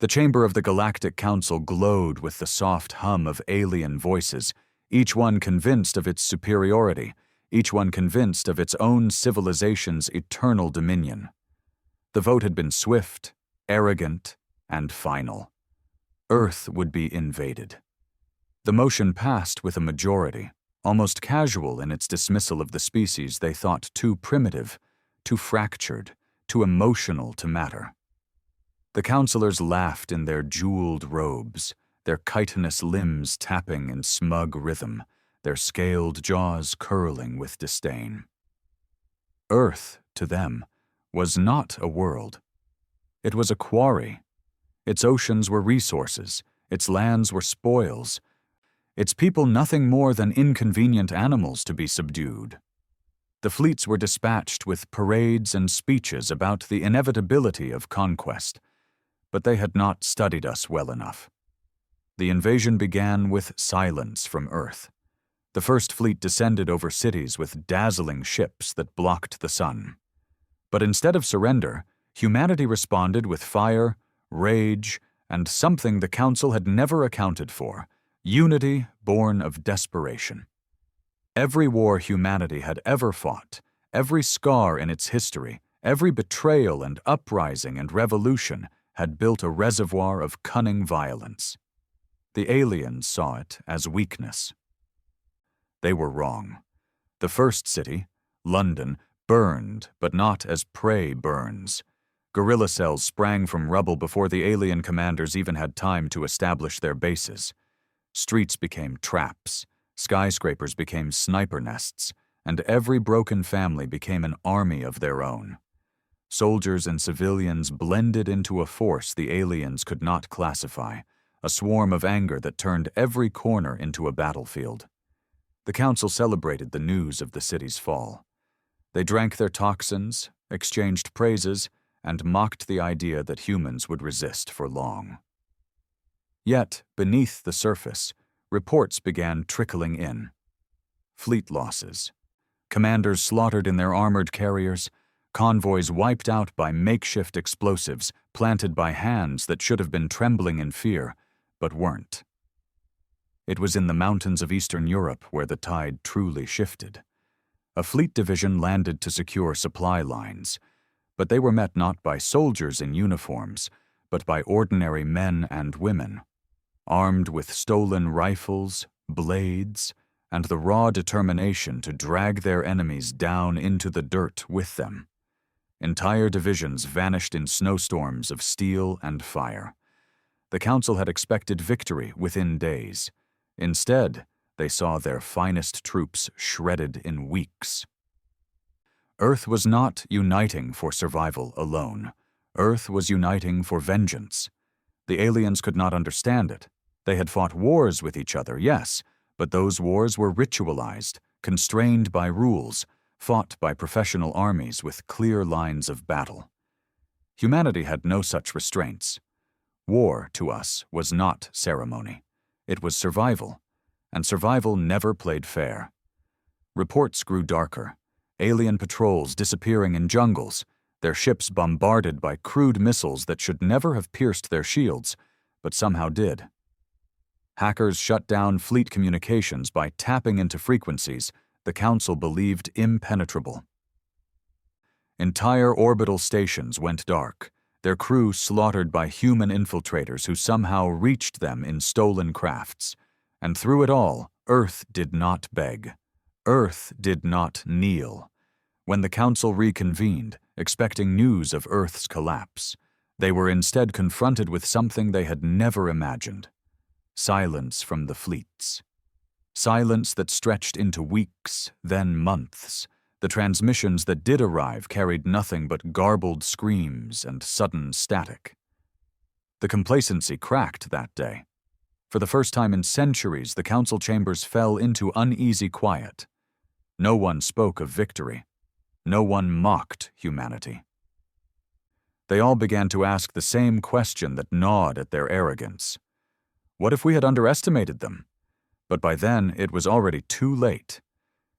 The chamber of the Galactic Council glowed with the soft hum of alien voices, each one convinced of its superiority, each one convinced of its own civilization's eternal dominion. The vote had been swift, arrogant, and final. Earth would be invaded. The motion passed with a majority, almost casual in its dismissal of the species they thought too primitive, too fractured, too emotional to matter. The councillors laughed in their jeweled robes, their chitinous limbs tapping in smug rhythm, their scaled jaws curling with disdain. Earth, to them, was not a world. It was a quarry. Its oceans were resources, its lands were spoils, its people nothing more than inconvenient animals to be subdued. The fleets were dispatched with parades and speeches about the inevitability of conquest, but they had not studied us well enough. The invasion began with silence from Earth. The first fleet descended over cities with dazzling ships that blocked the sun. But instead of surrender, humanity responded with fire, rage, and something the Council had never accounted for: unity born of desperation. Every war humanity had ever fought, every scar in its history, every betrayal and uprising and revolution had built a reservoir of cunning violence. The aliens saw it as weakness. They were wrong. The first city, London, burned, but not as prey burns. Guerrilla cells sprang from rubble before the alien commanders even had time to establish their bases. Streets became traps, skyscrapers became sniper nests, and every broken family became an army of their own. Soldiers and civilians blended into a force the aliens could not classify, a swarm of anger that turned every corner into a battlefield. The Council celebrated the news of the city's fall. They drank their toxins, exchanged praises, and mocked the idea that humans would resist for long. Yet, beneath the surface, reports began trickling in. Fleet losses, commanders slaughtered in their armored carriers, convoys wiped out by makeshift explosives planted by hands that should have been trembling in fear, but weren't. It was in the mountains of Eastern Europe where the tide truly shifted. A fleet division landed to secure supply lines, but they were met not by soldiers in uniforms, but by ordinary men and women, armed with stolen rifles, blades, and the raw determination to drag their enemies down into the dirt with them. Entire divisions vanished in snowstorms of steel and fire. The Council had expected victory within days. Instead, they saw their finest troops shredded in weeks. Earth was not uniting for survival alone. Earth was uniting for vengeance. The aliens could not understand it. They had fought wars with each other, yes, but those wars were ritualized, constrained by rules, fought by professional armies with clear lines of battle. Humanity had no such restraints. War, to us, was not ceremony. It was survival, and survival never played fair. Reports grew darker. Alien patrols disappearing in jungles, their ships bombarded by crude missiles that should never have pierced their shields, but somehow did. Hackers shut down fleet communications by tapping into frequencies the Council believed impenetrable. Entire orbital stations went dark, their crew slaughtered by human infiltrators who somehow reached them in stolen crafts. And through it all, Earth did not beg. Earth did not kneel. When the Council reconvened, expecting news of Earth's collapse, they were instead confronted with something they had never imagined: silence from the fleets. Silence that stretched into weeks, then months. The transmissions that did arrive carried nothing but garbled screams and sudden static. The Complacency cracked that day. For the first time in centuries, the Council chambers fell into uneasy quiet. No one spoke of victory. No one mocked humanity. They all began to ask the same question that gnawed at their arrogance. What if we had underestimated them? But by then, it was already too late.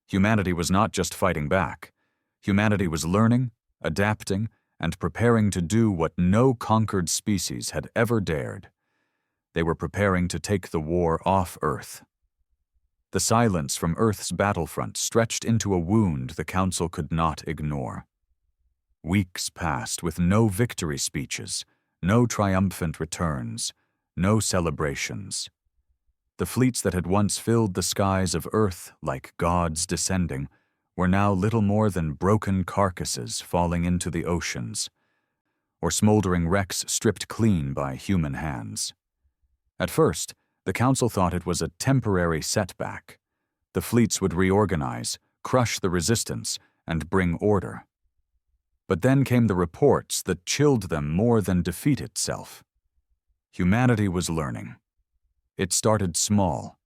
Humanity was not just fighting back. Humanity was learning, adapting, and preparing to do what no conquered species had ever dared. They were preparing to take the war off Earth. The silence from Earth's battlefront stretched into a wound the Council could not ignore. Weeks passed with no victory speeches, no triumphant returns, no celebrations. The fleets that had once filled the skies of Earth like gods descending were now little more than broken carcasses falling into the oceans, or smoldering wrecks stripped clean by human hands. At first, the Council thought it was a temporary setback. The fleets would reorganize, crush the resistance, and bring order. But then came the reports that chilled them more than defeat itself. Humanity was learning. It started small.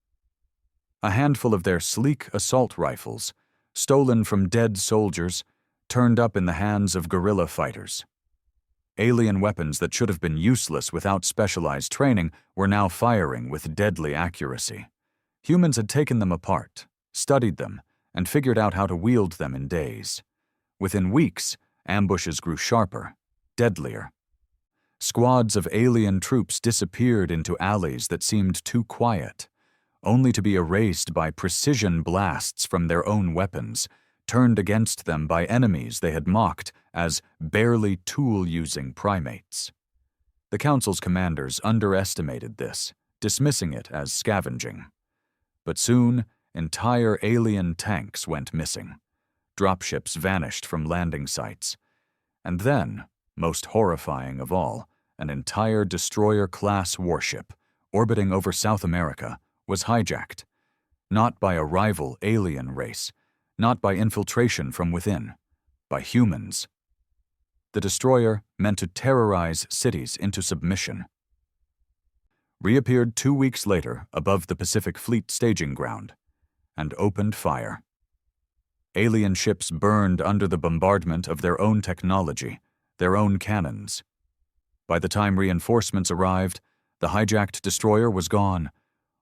A handful of their sleek assault rifles, stolen from dead soldiers, turned up in the hands of guerrilla fighters. Alien weapons that should have been useless without specialized training were now firing with deadly accuracy. Humans had taken them apart, studied them, and figured out how to wield them in days. Within weeks, ambushes grew sharper, deadlier. Squads of alien troops disappeared into alleys that seemed too quiet, only to be erased by precision blasts from their own weapons, turned against them by enemies they had mocked as barely tool-using primates. The Council's commanders underestimated this, dismissing it as scavenging. But soon, entire alien tanks went missing. Dropships vanished from landing sites. And then, most horrifying of all, an entire destroyer-class warship, orbiting over South America, was hijacked. Not by a rival alien race, not by infiltration from within, by humans. The destroyer, meant to terrorize cities into submission, reappeared 2 weeks later above the Pacific Fleet staging ground and opened fire. Alien ships burned under the bombardment of their own technology, their own cannons. By the time reinforcements arrived, the hijacked destroyer was gone,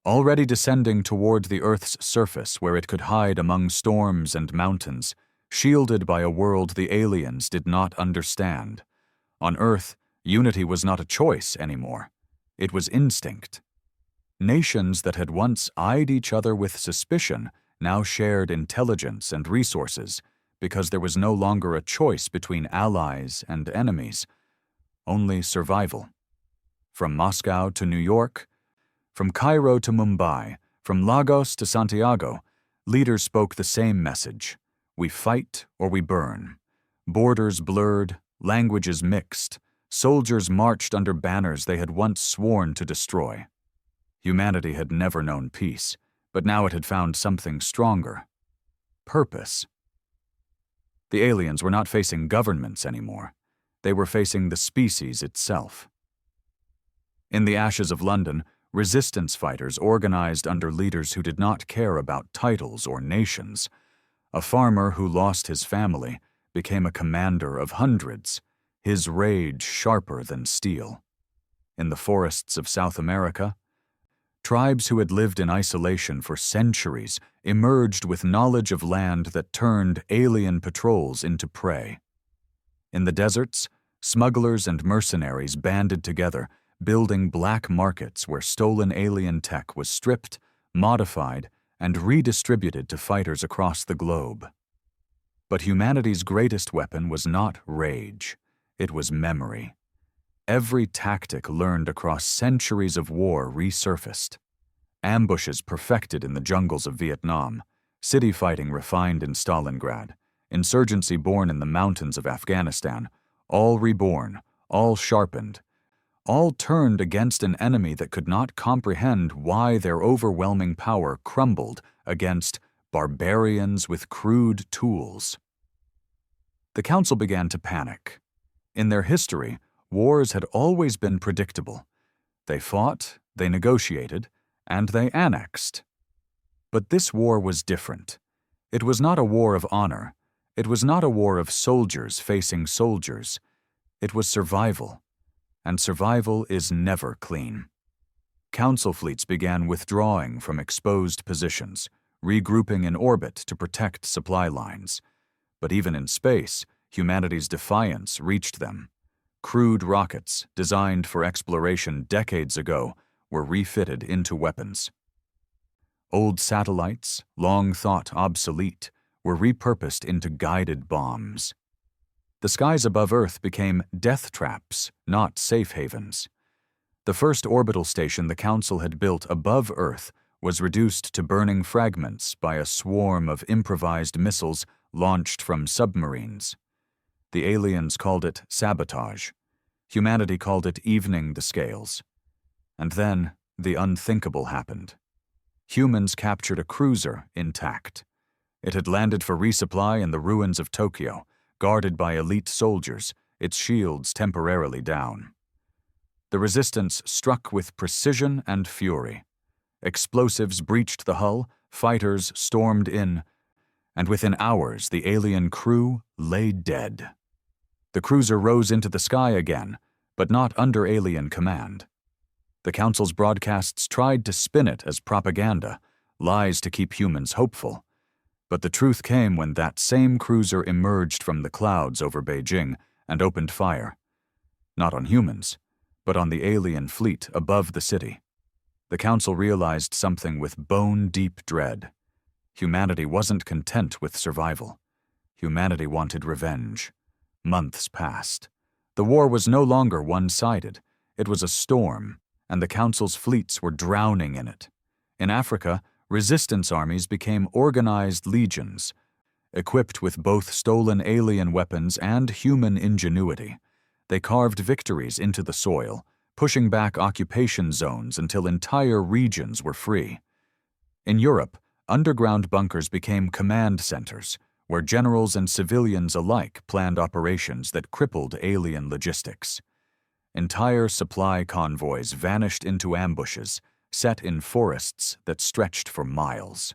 already descending toward the Earth's surface where it could hide among storms and mountains, shielded by a world the aliens did not understand. On Earth, unity was not a choice anymore. It was instinct. Nations that had once eyed each other with suspicion now shared intelligence and resources because there was no longer a choice between allies and enemies, only survival. From Moscow to New York, from Cairo to Mumbai, from Lagos to Santiago, leaders spoke the same message: we fight or we burn. Borders blurred, languages mixed, soldiers marched under banners they had once sworn to destroy. Humanity had never known peace, but now it had found something stronger: purpose. The aliens were not facing governments anymore. They were facing the species itself. In the ashes of London, resistance fighters organized under leaders who did not care about titles or nations. A farmer who lost his family became a commander of hundreds, his rage sharper than steel. In the forests of South America, tribes who had lived in isolation for centuries emerged with knowledge of land that turned alien patrols into prey. In the deserts, smugglers and mercenaries banded together, building black markets where stolen alien tech was stripped, modified, and redistributed to fighters across the globe. But humanity's greatest weapon was not rage. It was memory. Every tactic learned across centuries of war resurfaced. Ambushes perfected in the jungles of Vietnam, city fighting refined in Stalingrad, insurgency born in the mountains of Afghanistan, all reborn, all sharpened, all turned against an enemy that could not comprehend why their overwhelming power crumbled against barbarians with crude tools. The Council began to panic. In their history, wars had always been predictable. They fought, they negotiated, and they annexed. But this war was different. It was not a war of honor. It was not a war of soldiers facing soldiers. It was survival. And survival is never clean. Council fleets began withdrawing from exposed positions, regrouping in orbit to protect supply lines. But even in space, Humanity's defiance reached them. Crude rockets, designed for exploration decades ago, were refitted into weapons. Old satellites, long thought obsolete, were repurposed into guided bombs. The skies above Earth became death traps, not safe havens. The first orbital station the Council had built above Earth was reduced to burning fragments by a swarm of improvised missiles launched from submarines. The aliens called it sabotage. Humanity called it evening the scales. And then the unthinkable happened. Humans captured a cruiser intact. It had landed for resupply in the ruins of Tokyo, guarded by elite soldiers, its shields temporarily down. The resistance struck with precision and fury. Explosives breached the hull, fighters stormed in, and within hours the alien crew lay dead. The cruiser rose into the sky again, but not under alien command. The Council's broadcasts tried to spin it as propaganda, lies to keep humans hopeful. But the truth came when that same cruiser emerged from the clouds over Beijing and opened fire. Not on humans, but on the alien fleet above the city. The Council realized something with bone-deep dread. Humanity wasn't content with survival. Humanity wanted revenge. Months passed. The war was no longer one-sided. It was a storm, and the Council's fleets were drowning in it. In Africa, resistance armies became organized legions, equipped with both stolen alien weapons and human ingenuity. They carved victories into the soil, pushing back occupation zones until entire regions were free. In Europe, underground bunkers became command centers, where generals and civilians alike planned operations that crippled alien logistics. Entire supply convoys vanished into ambushes, set in forests that stretched for miles.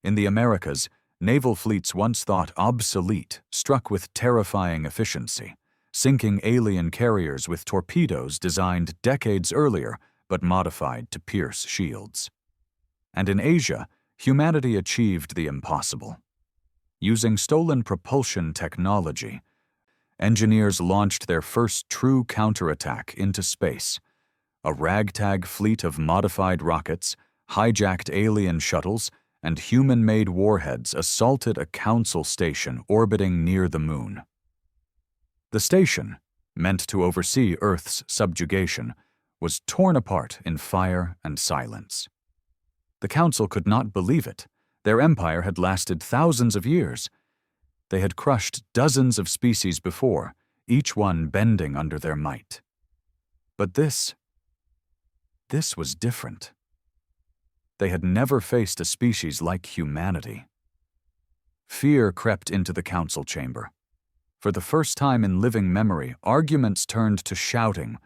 In the Americas, naval fleets once thought obsolete struck with terrifying efficiency, sinking alien carriers with torpedoes designed decades earlier but modified to pierce shields. And in Asia, humanity achieved the impossible. Using stolen propulsion technology, engineers launched their first true counterattack into space. A ragtag fleet of modified rockets, hijacked alien shuttles, and human-made warheads assaulted a Council station orbiting near the moon. The station, meant to oversee Earth's subjugation, was torn apart in fire and silence. The Council could not believe it. Their empire had lasted thousands of years. They had crushed dozens of species before, each one bending under their might. But this was different. They had never faced a species like humanity. Fear crept into the Council chamber. For the first time in living memory, arguments turned to shouting.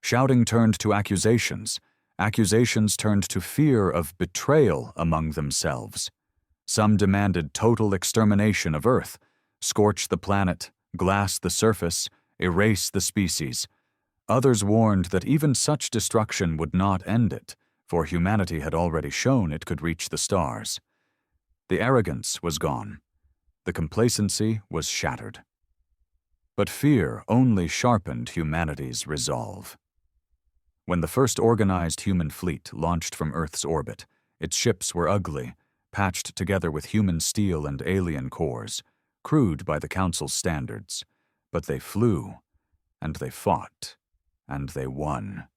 Shouting turned to accusations. Accusations turned to fear of betrayal among themselves. Some demanded total extermination of Earth, scorch the planet, glass the surface, erase the species. Others warned that even such destruction would not end it, for humanity had already shown it could reach the stars. The arrogance was gone. The complacency was shattered. But fear only sharpened humanity's resolve. When the first organized human fleet launched from Earth's orbit, its ships were ugly, patched together with human steel and alien cores, crude by the Council's standards. But they flew, and they fought, and they won.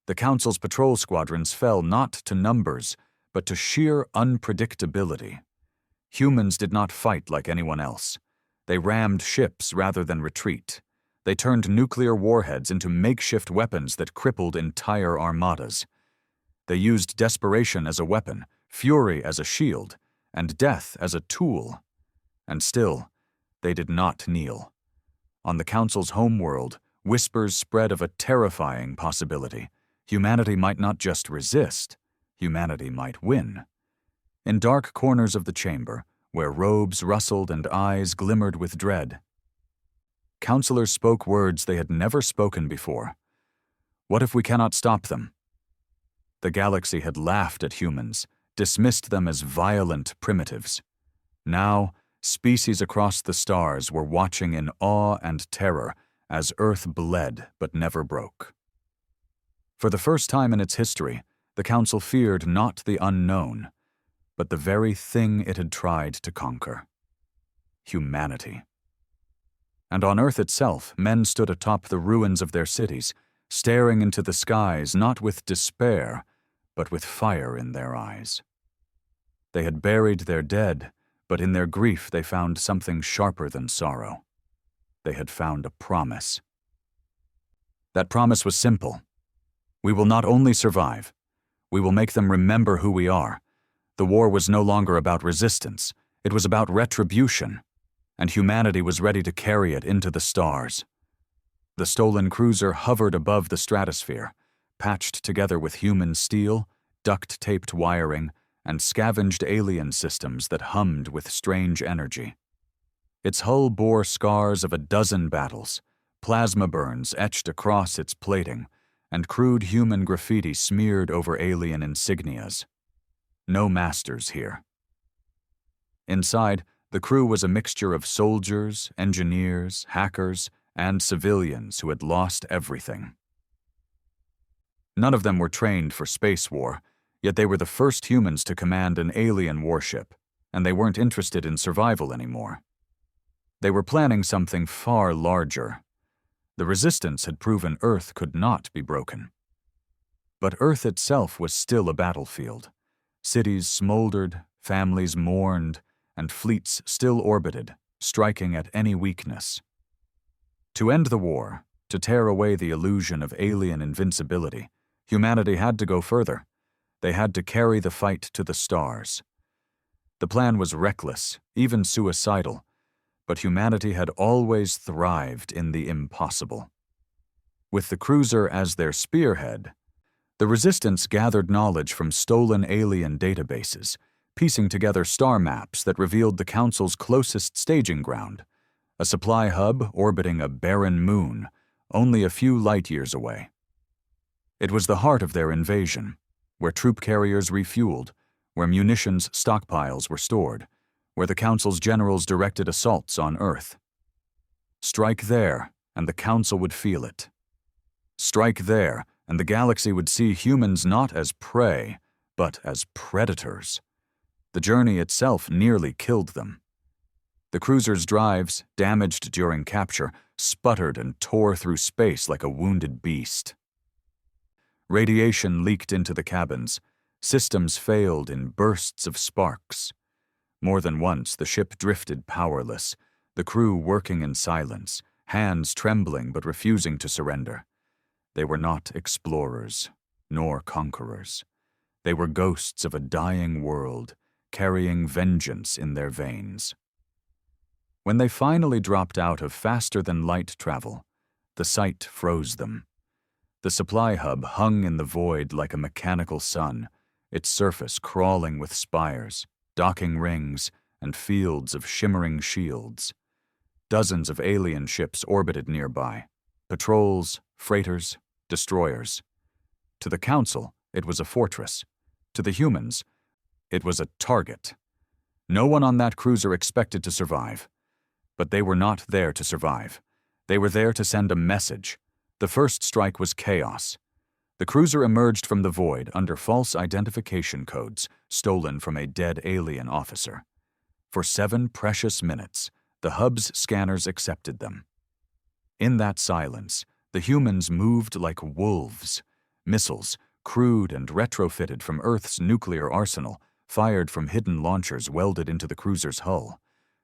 The Council's patrol squadrons fell not to numbers, but to sheer unpredictability. Humans did not fight like anyone else. They rammed ships rather than retreat. They turned nuclear warheads into makeshift weapons that crippled entire armadas. They used desperation as a weapon, fury as a shield, and death as a tool. And still, they did not kneel. On the Council's homeworld, whispers spread of a terrifying possibility. Humanity might not just resist, humanity might win. In dark corners of the chamber, where robes rustled and eyes glimmered with dread, counselors spoke words they had never spoken before. What if we cannot stop them? The galaxy had laughed at humans, dismissed them as violent primitives. Now, Species across the stars were watching in awe and terror as Earth bled but never broke. For the first time in its history, the Council feared not the unknown, but the very thing it had tried to conquer: humanity. And on Earth itself, men stood atop the ruins of their cities, staring into the skies not with despair, but with fire in their eyes. They had buried their dead, but in their grief they found something sharper than sorrow. They had found a promise. That promise was simple. We will not only survive, we will make them remember who we are. The war was no longer about resistance, it was about retribution, and humanity was ready to carry it into the stars. The stolen cruiser hovered above the stratosphere, patched together with human steel, duct-taped wiring, and scavenged alien systems that hummed with strange energy. Its hull bore scars of a dozen battles, plasma burns etched across its plating, and crude human graffiti smeared over alien insignias. No masters here. Inside, the crew was a mixture of soldiers, engineers, hackers, and civilians who had lost everything. None of them were trained for space war, yet they were the first humans to command an alien warship, and they weren't interested in survival anymore. They were planning something far larger. The resistance had proven Earth could not be broken. But Earth itself was still a battlefield. Cities smoldered, families mourned, and fleets still orbited, striking at any weakness. To end the war, to tear away the illusion of alien invincibility, humanity had to go further. They had to carry the fight to the stars. The plan was reckless, even suicidal, but humanity had always thrived in the impossible. With the cruiser as their spearhead, the Resistance gathered knowledge from stolen alien databases, piecing together star maps that revealed the Council's closest staging ground, a supply hub orbiting a barren moon, only a few light-years away. It was the heart of their invasion, where troop carriers refueled, where munitions stockpiles were stored, where the Council's generals directed assaults on Earth. Strike there, and the Council would feel it. Strike there, and the galaxy would see humans not as prey, but as predators. The journey itself nearly killed them. The cruiser's drives, damaged during capture, sputtered and tore through space like a wounded beast. Radiation leaked into the cabins. Systems failed in bursts of sparks. More than once, the ship drifted powerless, the crew working in silence, hands trembling but refusing to surrender. They were not explorers, nor conquerors. They were ghosts of a dying world, carrying vengeance in their veins. When they finally dropped out of faster-than-light travel, the sight froze them. The supply hub hung in the void like a mechanical sun, its surface crawling with spires, docking rings, and fields of shimmering shields. Dozens of alien ships orbited nearby, patrols, freighters, destroyers. To the Council, it was a fortress. To the humans, it was a target. No one on that cruiser expected to survive. But they were not there to survive. They were there to send a message. The first strike was chaos. The cruiser emerged from the void under false identification codes stolen from a dead alien officer. For 7 precious minutes, the hub's scanners accepted them. In that silence, the humans moved like wolves. Missiles, crude and retrofitted from Earth's nuclear arsenal, fired from hidden launchers welded into the cruiser's hull.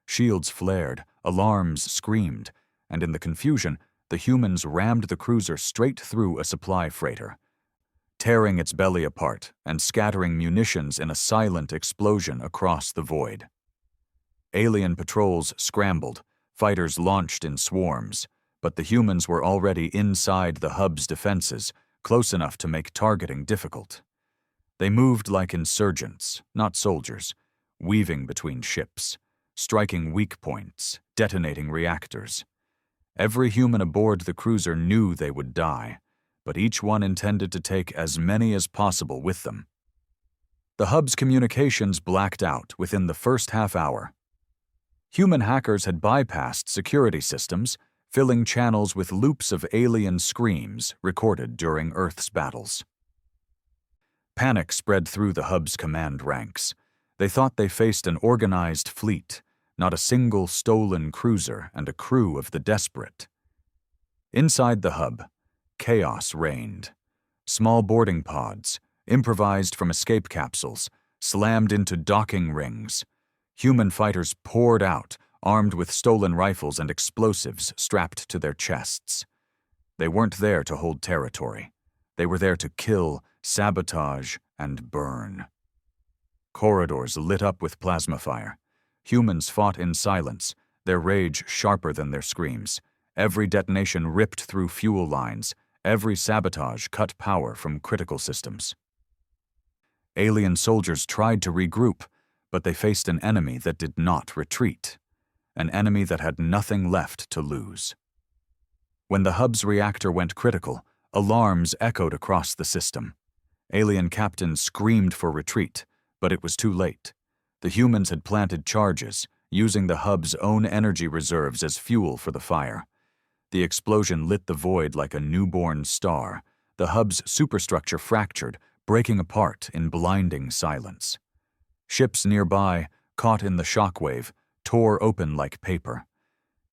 Shields flared, alarms screamed, and in the confusion, the humans rammed the cruiser straight through a supply freighter, tearing its belly apart and scattering munitions in a silent explosion across the void. Alien patrols scrambled, fighters launched in swarms, but the humans were already inside the hub's defenses, close enough to make targeting difficult. They moved like insurgents, not soldiers, weaving between ships, striking weak points, detonating reactors. Every human aboard the cruiser knew they would die, but each one intended to take as many as possible with them. The hub's communications blacked out within the first half hour. Human hackers had bypassed security systems, filling channels with loops of alien screams recorded during Earth's battles. Panic spread through the hub's command ranks. They thought they faced an organized fleet, not a single stolen cruiser and a crew of the desperate. Inside the hub, chaos reigned. Small boarding pods, improvised from escape capsules, slammed into docking rings. Human fighters poured out, armed with stolen rifles and explosives strapped to their chests. They weren't there to hold territory. They were there to kill, sabotage, and burn. Corridors lit up with plasma fire. Humans fought in silence, their rage sharper than their screams. Every detonation ripped through fuel lines. Every sabotage cut power from critical systems. Alien soldiers tried to regroup, but they faced an enemy that did not retreat. An enemy that had nothing left to lose. When the hub's reactor went critical, alarms echoed across the system. Alien captains screamed for retreat, but it was too late. The humans had planted charges, using the hub's own energy reserves as fuel for the fire. The explosion lit the void like a newborn star. The hub's superstructure fractured, breaking apart in blinding silence. Ships nearby, caught in the shockwave, tore open like paper.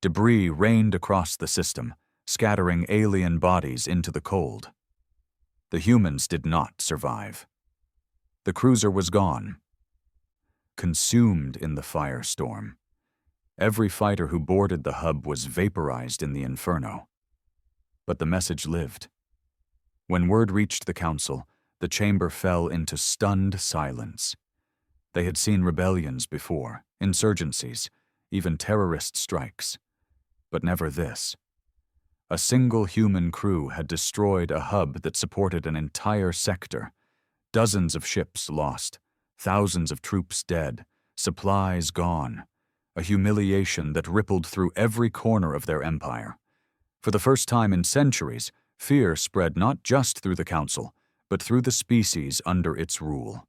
Debris rained across the system, scattering alien bodies into the cold. The humans did not survive. The cruiser was gone, consumed in the firestorm. Every fighter who boarded the hub was vaporized in the inferno. But the message lived. When word reached the council, the chamber fell into stunned silence. They had seen rebellions before, insurgencies, even terrorist strikes. But never this. A single human crew had destroyed a hub that supported an entire sector. Dozens of ships lost, thousands of troops dead, supplies gone. A humiliation that rippled through every corner of their empire. For the first time in centuries, fear spread not just through the council, but through the species under its rule.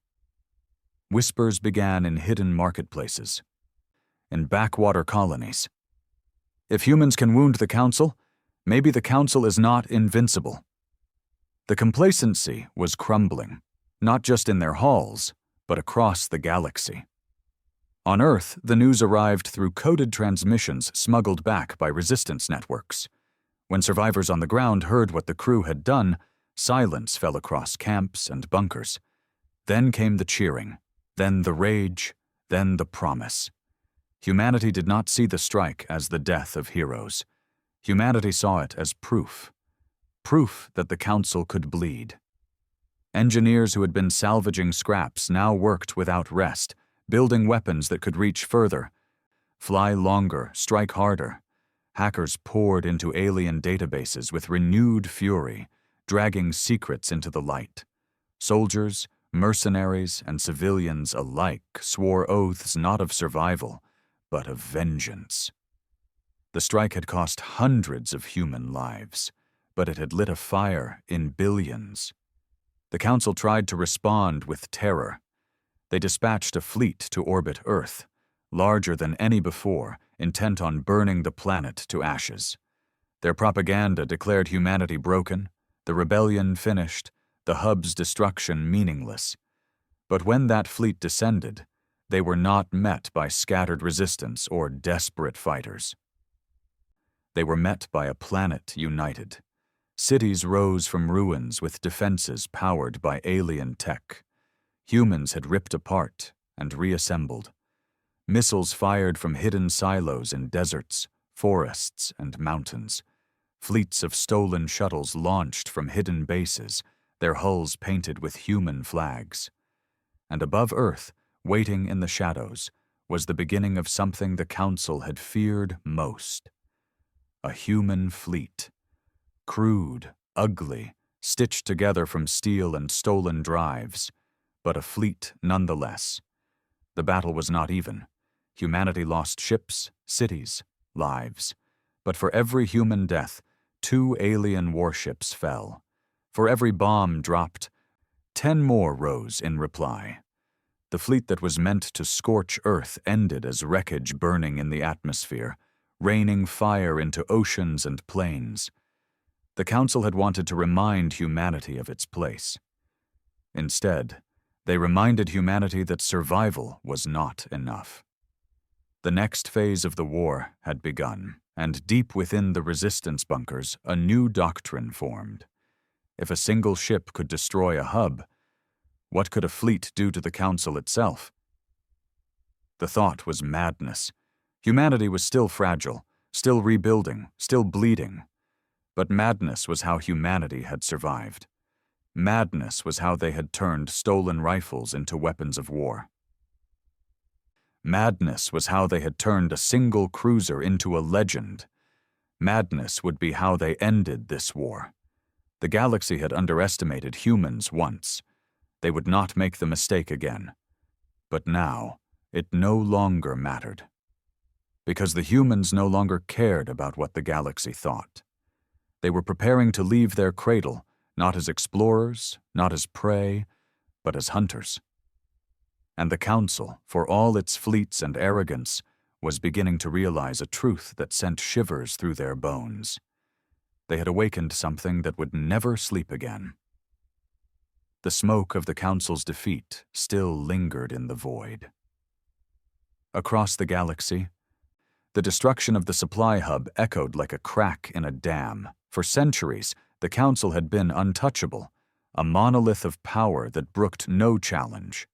Whispers began in hidden marketplaces, in backwater colonies. If humans can wound the council, maybe the council is not invincible. The complacency was crumbling, not just in their halls, but across the galaxy. On Earth, the news arrived through coded transmissions smuggled back by resistance networks. When survivors on the ground heard what the crew had done, silence fell across camps and bunkers. Then came the cheering, then the rage, then the promise. Humanity did not see the strike as the death of heroes. Humanity saw it as proof. Proof that the council could bleed. Engineers who had been salvaging scraps now worked without rest, building weapons that could reach further, fly longer, strike harder. Hackers poured into alien databases with renewed fury, dragging secrets into the light. Soldiers, mercenaries, and civilians alike swore oaths not of survival, but of vengeance. The strike had cost hundreds of human lives, but it had lit a fire in billions. The council tried to respond with terror. They dispatched a fleet to orbit Earth, larger than any before, intent on burning the planet to ashes. Their propaganda declared humanity broken, the rebellion finished, the hub's destruction meaningless. But when that fleet descended, they were not met by scattered resistance or desperate fighters. They were met by a planet united. Cities rose from ruins with defenses powered by alien tech. Humans had ripped apart and reassembled. Missiles fired from hidden silos in deserts, forests, and mountains. Fleets of stolen shuttles launched from hidden bases, their hulls painted with human flags. And above Earth, waiting in the shadows, was the beginning of something the Council had feared most. A human fleet. Crude, ugly, stitched together from steel and stolen drives, but a fleet nonetheless. The battle was not even. Humanity lost ships, cities, lives. But for every human death, 2 alien warships fell. For every bomb dropped, 10 more rose in reply. The fleet that was meant to scorch Earth ended as wreckage burning in the atmosphere, raining fire into oceans and plains. The Council had wanted to remind humanity of its place. Instead, they reminded humanity that survival was not enough. The next phase of the war had begun, and deep within the resistance bunkers, a new doctrine formed. If a single ship could destroy a hub, what could a fleet do to the Council itself? The thought was madness. Humanity was still fragile, still rebuilding, still bleeding. But madness was how humanity had survived. Madness was how they had turned stolen rifles into weapons of war. Madness was how they had turned a single cruiser into a legend. Madness would be how they ended this war. The galaxy had underestimated humans once. They would not make the mistake again. But now, it no longer mattered. Because the humans no longer cared about what the galaxy thought. They were preparing to leave their cradle, not as explorers, not as prey, but as hunters. And the Council, for all its fleets and arrogance, was beginning to realize a truth that sent shivers through their bones. They had awakened something that would never sleep again. The smoke of the Council's defeat still lingered in the void. Across the galaxy, the destruction of the supply hub echoed like a crack in a dam. For centuries, the Council had been untouchable, a monolith of power that brooked no challenge.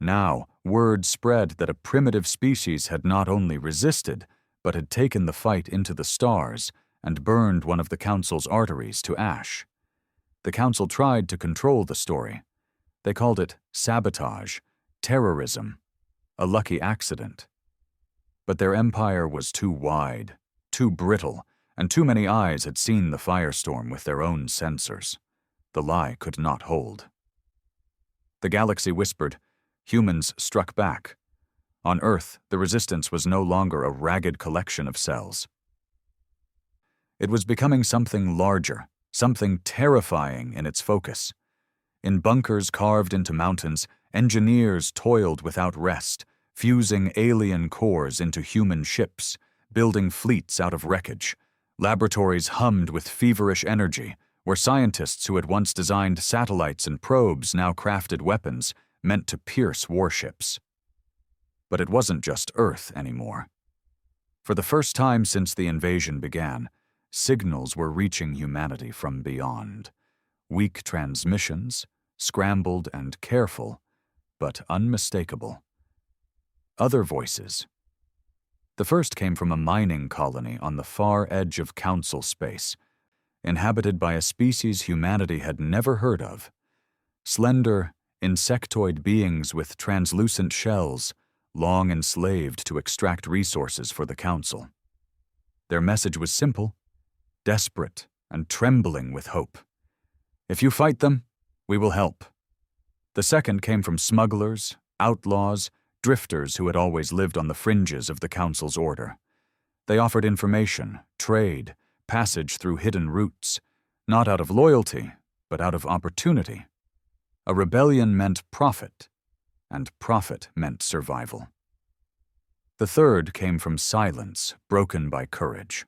Now, word spread that a primitive species had not only resisted, but had taken the fight into the stars and burned one of the Council's arteries to ash. The Council tried to control the story. They called it sabotage, terrorism, a lucky accident. But their empire was too wide, too brittle, and too many eyes had seen the firestorm with their own sensors. The lie could not hold. The galaxy whispered. Humans struck back. On Earth, the resistance was no longer a ragged collection of cells. It was becoming something larger, something terrifying in its focus. In bunkers carved into mountains, engineers toiled without rest, fusing alien cores into human ships, building fleets out of wreckage. Laboratories hummed with feverish energy, where scientists who had once designed satellites and probes now crafted weapons meant to pierce warships. But it wasn't just Earth anymore. For the first time since the invasion began, signals were reaching humanity from beyond. Weak transmissions, scrambled and careful, but unmistakable. Other voices. The first came from a mining colony on the far edge of Council space, inhabited by a species humanity had never heard of. Slender, insectoid beings with translucent shells, long enslaved to extract resources for the Council. Their message was simple, desperate, and trembling with hope. If you fight them, we will help. The second came from smugglers, outlaws, drifters who had always lived on the fringes of the Council's order. They offered information, trade, passage through hidden routes, not out of loyalty, but out of opportunity. A rebellion meant profit, and profit meant survival. The third came from silence, broken by courage.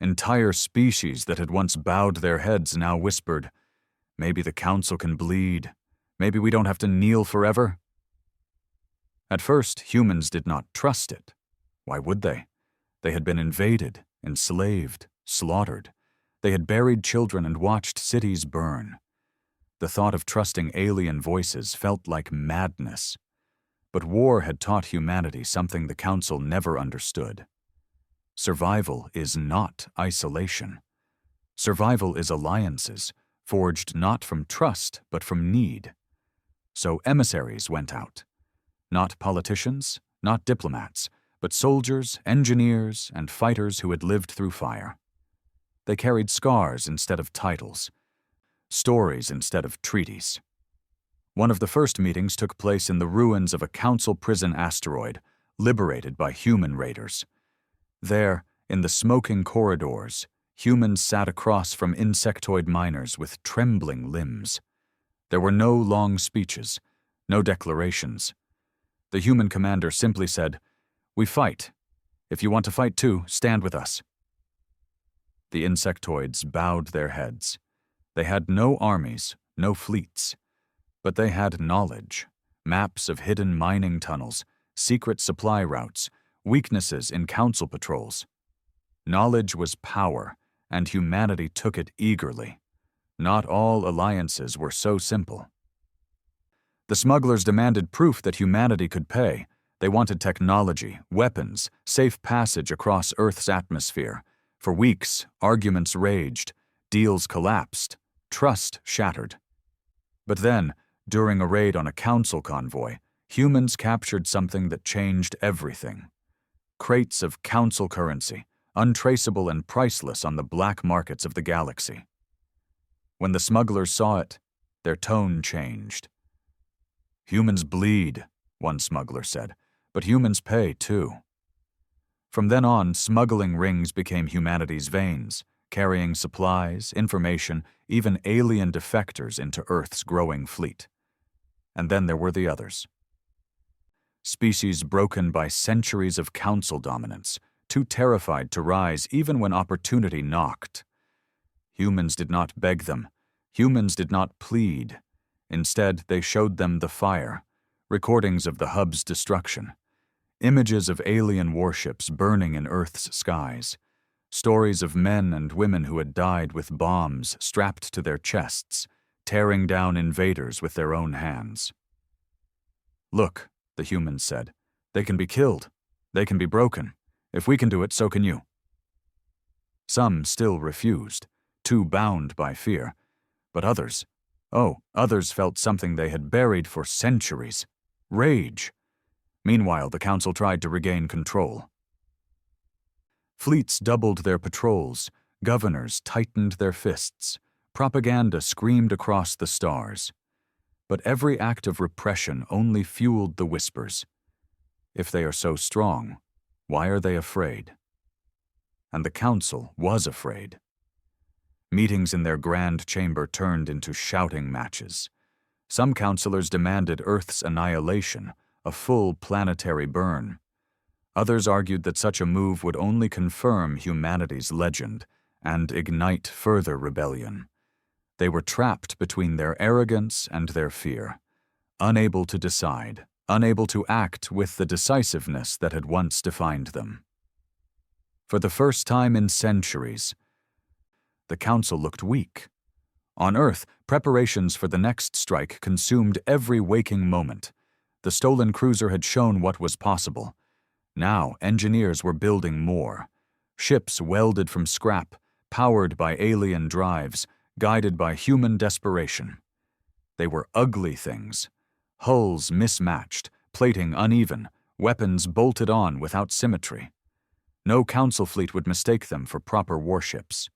Entire species that had once bowed their heads now whispered, "Maybe the Council can bleed. Maybe we don't have to kneel forever." At first, humans did not trust it. Why would they? They had been invaded, enslaved, slaughtered. They had buried children and watched cities burn. The thought of trusting alien voices felt like madness. But war had taught humanity something the Council never understood. Survival is not isolation. Survival is alliances, forged not from trust but from need. So emissaries went out. Not politicians, not diplomats, but soldiers, engineers, and fighters who had lived through fire. They carried scars instead of titles, stories instead of treaties. One of the first meetings took place in the ruins of a Council prison asteroid, liberated by human raiders. There, in the smoking corridors, humans sat across from insectoid miners with trembling limbs. There were no long speeches, No declarations. The human commander simply said, "We fight. If you want to fight too, stand with us." The insectoids bowed their heads. They had no armies, no fleets, but they had knowledge, maps of hidden mining tunnels, secret supply routes, weaknesses in council patrols. Knowledge was power, and humanity took it eagerly. Not all alliances were so simple. The smugglers demanded proof that humanity could pay. They wanted technology, weapons, safe passage across Earth's atmosphere. For weeks, arguments raged, deals collapsed, trust shattered. But then, during a raid on a council convoy, humans captured something that changed everything. Crates of council currency, untraceable and priceless on the black markets of the galaxy. When the smugglers saw it, their tone changed. "Humans bleed," one smuggler said, "but humans pay too." From then on, smuggling rings became humanity's veins, carrying supplies, information, even alien defectors into Earth's growing fleet. And then there were the others. Species broken by centuries of council dominance, too terrified to rise even when opportunity knocked. Humans did not beg them. Humans did not plead. Instead, they showed them the fire, recordings of the hub's destruction, images of alien warships burning in Earth's skies, stories of men and women who had died with bombs strapped to their chests, tearing down invaders with their own hands. "Look," the humans said, "they can be killed. They can be broken. If we can do it, so can you." Some still refused, too bound by fear, but others felt something they had buried for centuries: rage. Meanwhile, the council tried to regain control. Fleets doubled their patrols, governors tightened their fists, propaganda screamed across the stars. But every act of repression only fueled the whispers. If they are so strong, why are they afraid? And the council was afraid. Meetings in their grand chamber turned into shouting matches. Some councilors demanded Earth's annihilation, a full planetary burn. Others argued that such a move would only confirm humanity's legend and ignite further rebellion. They were trapped between their arrogance and their fear, unable to decide, unable to act with the decisiveness that had once defined them. For the first time in centuries, the council looked weak. On Earth, preparations for the next strike consumed every waking moment. The stolen cruiser had shown what was possible. Now, engineers were building more. Ships welded from scrap, powered by alien drives, guided by human desperation. They were ugly things. Hulls mismatched, plating uneven, weapons bolted on without symmetry. No council fleet would mistake them for proper warships.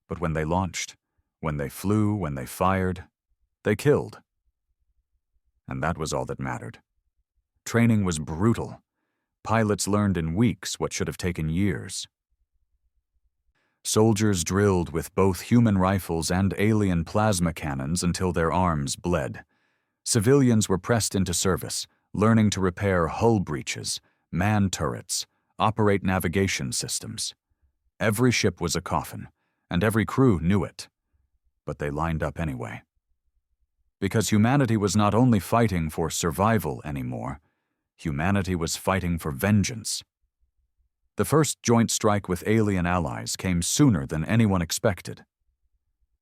But when they launched, when they flew, when they fired, they killed. And that was all that mattered. Training was brutal. Pilots learned in weeks what should have taken years. Soldiers drilled with both human rifles and alien plasma cannons until their arms bled. Civilians were pressed into service, learning to repair hull breaches, man turrets, operate navigation systems. Every ship was a coffin, and every crew knew it. But they lined up anyway. Because humanity was not only fighting for survival anymore, humanity was fighting for vengeance. The first joint strike with alien allies came sooner than anyone expected.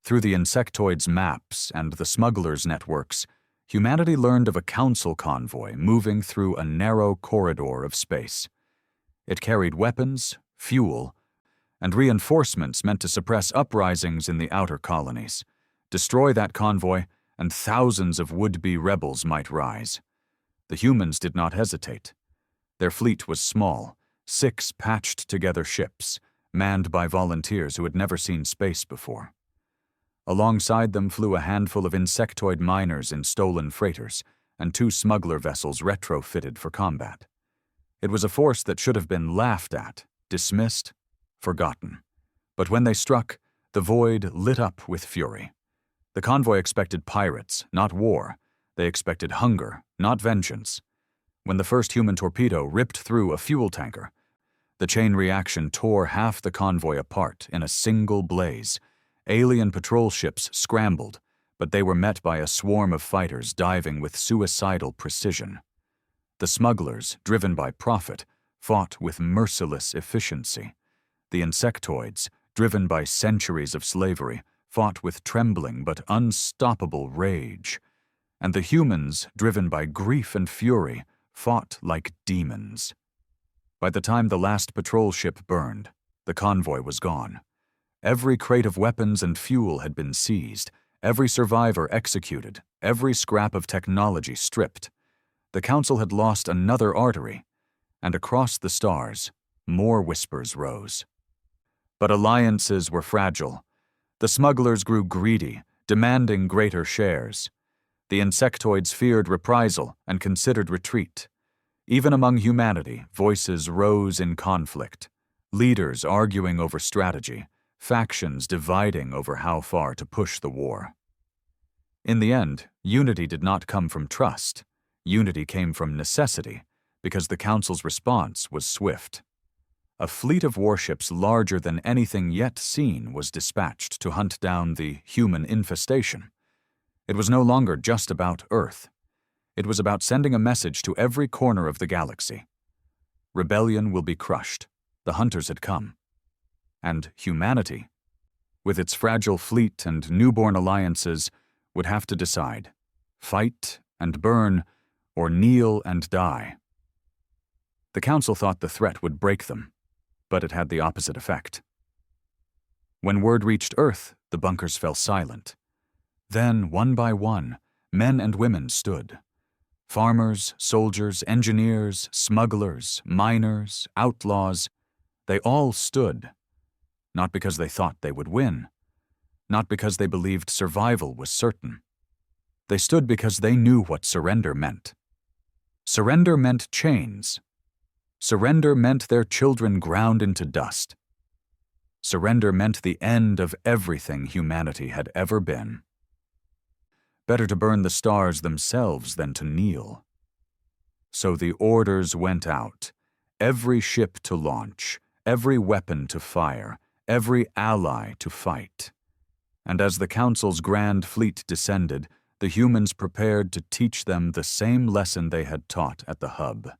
Through the insectoids' maps and the smugglers' networks, humanity learned of a council convoy moving through a narrow corridor of space. It carried weapons, fuel, and reinforcements meant to suppress uprisings in the outer colonies. Destroy that convoy, and thousands of would-be rebels might rise. The humans did not hesitate. Their fleet was small, 6 patched-together ships, manned by volunteers who had never seen space before. Alongside them flew a handful of insectoid miners in stolen freighters, and 2 smuggler vessels retrofitted for combat. It was a force that should have been laughed at, dismissed, forgotten. But when they struck, the void lit up with fury. The convoy expected pirates, not war. They expected hunger, not vengeance. When the first human torpedo ripped through a fuel tanker, the chain reaction tore half the convoy apart in a single blaze. Alien patrol ships scrambled, but they were met by a swarm of fighters diving with suicidal precision. The smugglers, driven by profit, fought with merciless efficiency. The insectoids, driven by centuries of slavery, fought with trembling but unstoppable rage. And the humans, driven by grief and fury, fought like demons. By the time the last patrol ship burned, the convoy was gone. Every crate of weapons and fuel had been seized, every survivor executed, every scrap of technology stripped. The Council had lost another artery, and across the stars, more whispers rose. But alliances were fragile. The smugglers grew greedy, demanding greater shares. The insectoids feared reprisal and considered retreat. Even among humanity, voices rose in conflict, leaders arguing over strategy, factions dividing over how far to push the war. In the end, unity did not come from trust. Unity came from necessity, because the Council's response was swift. A fleet of warships larger than anything yet seen was dispatched to hunt down the human infestation. It was no longer just about Earth. It was about sending a message to every corner of the galaxy. Rebellion will be crushed. The hunters had come. And humanity, with its fragile fleet and newborn alliances, would have to decide: fight and burn, or kneel and die. The Council thought the threat would break them, but it had the opposite effect. When word reached Earth, the bunkers fell silent. Then, one by one, men and women stood. Farmers, soldiers, engineers, smugglers, miners, outlaws, they all stood. Not because they thought they would win. Not because they believed survival was certain. They stood because they knew what surrender meant. Surrender meant chains. Surrender meant their children ground into dust. Surrender meant the end of everything humanity had ever been. Better to burn the stars themselves than to kneel. So the orders went out, every ship to launch, every weapon to fire, every ally to fight. And as the Council's grand fleet descended, the humans prepared to teach them the same lesson they had taught at the hub.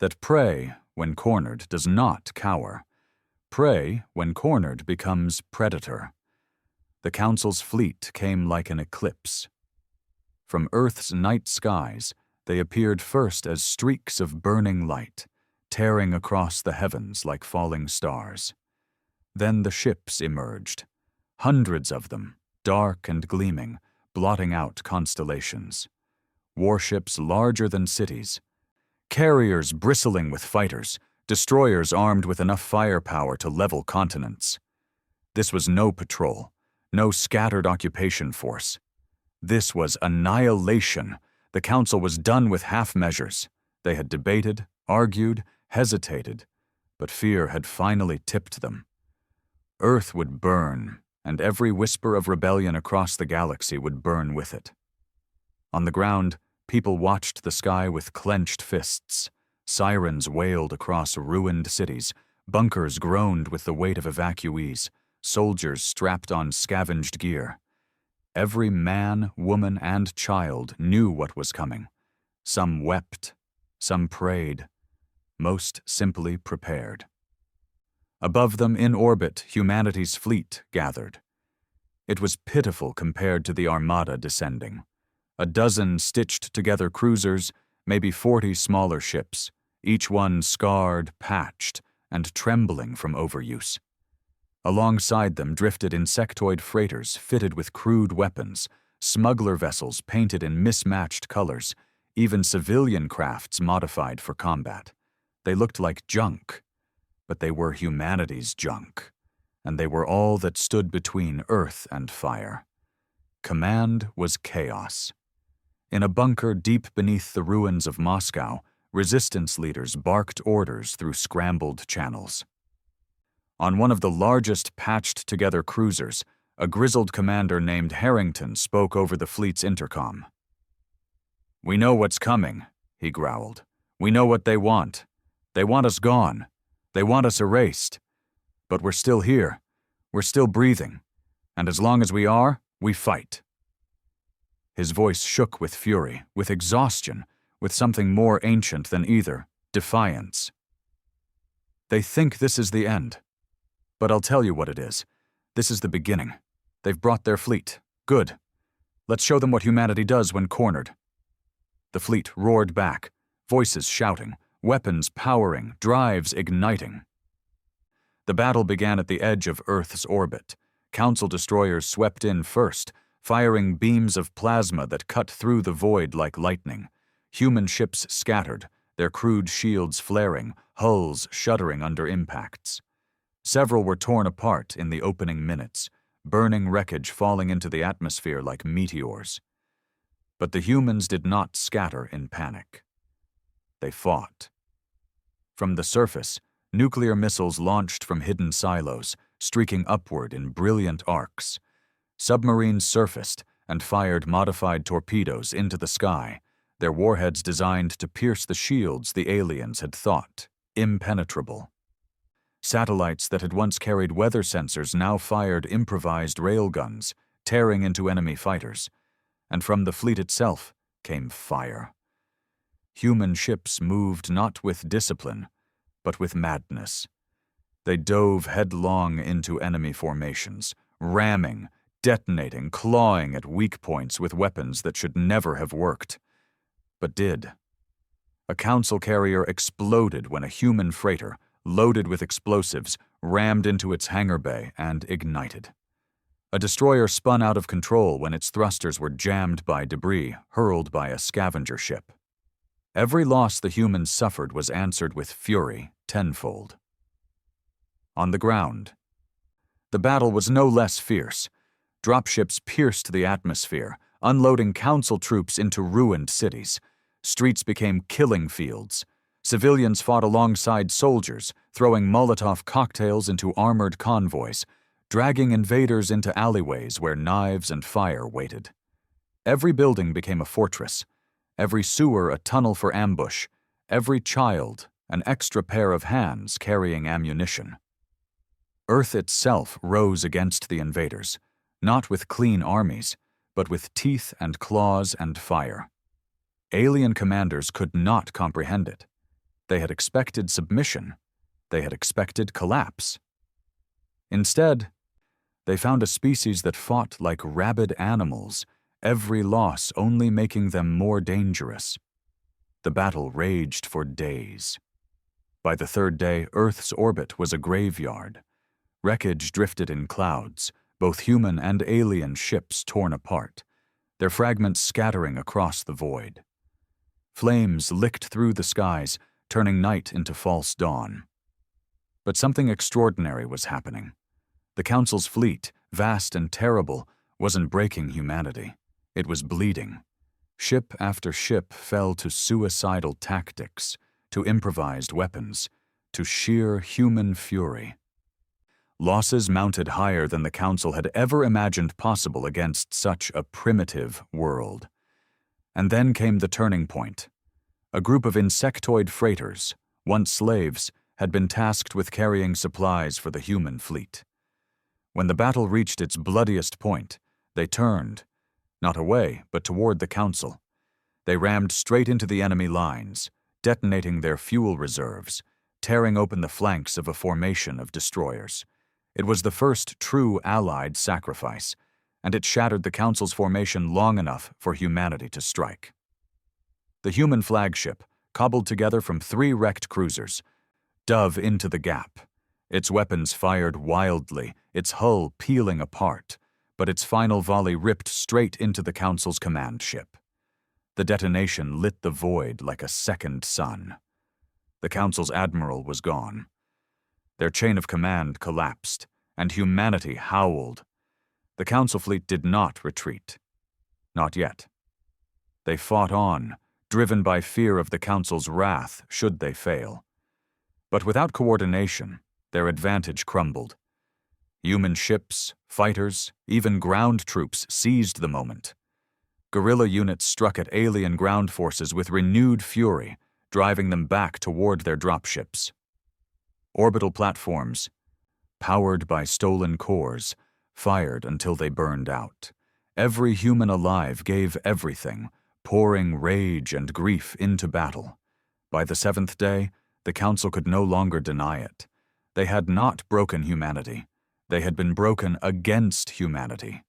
That prey, when cornered, does not cower. Prey, when cornered, becomes predator. The Council's fleet came like an eclipse. From Earth's night skies, they appeared first as streaks of burning light, tearing across the heavens like falling stars. Then the ships emerged, hundreds of them, dark and gleaming, blotting out constellations. Warships larger than cities, carriers bristling with fighters, destroyers armed with enough firepower to level continents. This was no patrol, no scattered occupation force. This was annihilation. The Council was done with half measures. They had debated, argued, hesitated, but fear had finally tipped them. Earth would burn, and every whisper of rebellion across the galaxy would burn with it. On the ground, people watched the sky with clenched fists. Sirens wailed across ruined cities. Bunkers groaned with the weight of evacuees. Soldiers strapped on scavenged gear. Every man, woman, and child knew what was coming. Some wept, some prayed, most simply prepared. Above them in orbit, humanity's fleet gathered. It was pitiful compared to the armada descending. A dozen stitched-together cruisers, maybe 40 smaller ships, each one scarred, patched, and trembling from overuse. Alongside them drifted insectoid freighters fitted with crude weapons, smuggler vessels painted in mismatched colors, even civilian crafts modified for combat. They looked like junk, but they were humanity's junk, and they were all that stood between Earth and fire. Command was chaos. In a bunker deep beneath the ruins of Moscow, resistance leaders barked orders through scrambled channels. On one of the largest patched-together cruisers, a grizzled commander named Harrington spoke over the fleet's intercom. "We know what's coming," he growled. "We know what they want. They want us gone. They want us erased. But we're still here. We're still breathing. And as long as we are, we fight." His voice shook with fury, with exhaustion, with something more ancient than either, defiance. "They think this is the end. But I'll tell you what it is. This is the beginning. They've brought their fleet. Good. Let's show them what humanity does when cornered." The fleet roared back, voices shouting, weapons powering, drives igniting. The battle began at the edge of Earth's orbit. Council destroyers swept in first, firing beams of plasma that cut through the void like lightning. Human ships scattered, their crude shields flaring, hulls shuddering under impacts. Several were torn apart in the opening minutes, burning wreckage falling into the atmosphere like meteors. But the humans did not scatter in panic. They fought. From the surface, nuclear missiles launched from hidden silos, streaking upward in brilliant arcs. Submarines surfaced and fired modified torpedoes into the sky, their warheads designed to pierce the shields the aliens had thought impenetrable. Satellites that had once carried weather sensors now fired improvised railguns, tearing into enemy fighters. And from the fleet itself came fire. Human ships moved not with discipline, but with madness. They dove headlong into enemy formations, ramming, detonating, clawing at weak points with weapons that should never have worked. But did. A council carrier exploded when a human freighter, loaded with explosives, rammed into its hangar bay and ignited. A destroyer spun out of control when its thrusters were jammed by debris hurled by a scavenger ship. Every loss the humans suffered was answered with fury tenfold. On the ground, the battle was no less fierce. Dropships pierced the atmosphere, unloading council troops into ruined cities. Streets became killing fields. Civilians fought alongside soldiers, throwing Molotov cocktails into armored convoys, dragging invaders into alleyways where knives and fire waited. Every building became a fortress, every sewer a tunnel for ambush, every child an extra pair of hands carrying ammunition. Earth itself rose against the invaders, not with clean armies, but with teeth and claws and fire. Alien commanders could not comprehend it. They had expected submission. They had expected collapse. Instead, they found a species that fought like rabid animals, every loss only making them more dangerous. The battle raged for days. By the third day, Earth's orbit was a graveyard. Wreckage drifted in clouds, both human and alien ships torn apart, their fragments scattering across the void. Flames licked through the skies, turning night into false dawn. But something extraordinary was happening. The Council's fleet, vast and terrible, wasn't breaking humanity. It was bleeding. Ship after ship fell to suicidal tactics, to improvised weapons, to sheer human fury. Losses mounted higher than the Council had ever imagined possible against such a primitive world. And then came the turning point. A group of insectoid freighters, once slaves, had been tasked with carrying supplies for the human fleet. When the battle reached its bloodiest point, they turned, not away, but toward the Council. They rammed straight into the enemy lines, detonating their fuel reserves, tearing open the flanks of a formation of destroyers. It was the first true Allied sacrifice, and it shattered the Council's formation long enough for humanity to strike. The human flagship, cobbled together from 3 wrecked cruisers, dove into the gap. Its weapons fired wildly, its hull peeling apart, but its final volley ripped straight into the Council's command ship. The detonation lit the void like a second sun. The Council's admiral was gone. Their chain of command collapsed, and humanity howled. The Council fleet did not retreat. Not yet. They fought on, driven by fear of the Council's wrath should they fail. But without coordination, their advantage crumbled. Human ships, fighters, even ground troops seized the moment. Guerrilla units struck at alien ground forces with renewed fury, driving them back toward their dropships. Orbital platforms, powered by stolen cores, fired until they burned out. Every human alive gave everything, pouring rage and grief into battle. By the seventh day, the Council could no longer deny it. They had not broken humanity. They had been broken against humanity.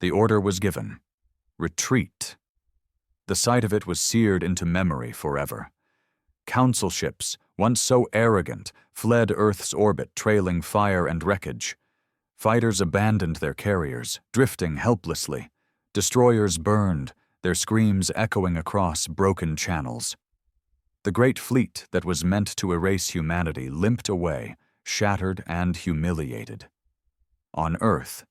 The order was given. Retreat. The sight of it was seared into memory forever. Council ships, once so arrogant, fled Earth's orbit trailing fire and wreckage. Fighters abandoned their carriers, drifting helplessly. Destroyers burned, their screams echoing across broken channels. The great fleet that was meant to erase humanity limped away, shattered and humiliated. On Earth,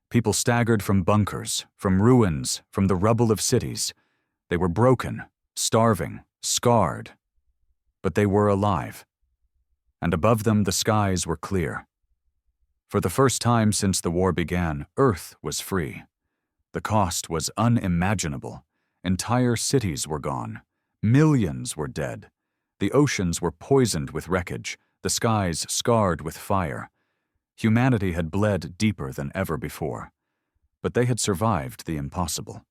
people staggered from bunkers, from ruins, from the rubble of cities. They were broken, starving, scarred. But they were alive. And above them the skies were clear. For the first time since the war began, Earth was free. The cost was unimaginable. Entire cities were gone. Millions were dead. The oceans were poisoned with wreckage, the skies scarred with fire. Humanity had bled deeper than ever before. But they had survived the impossible.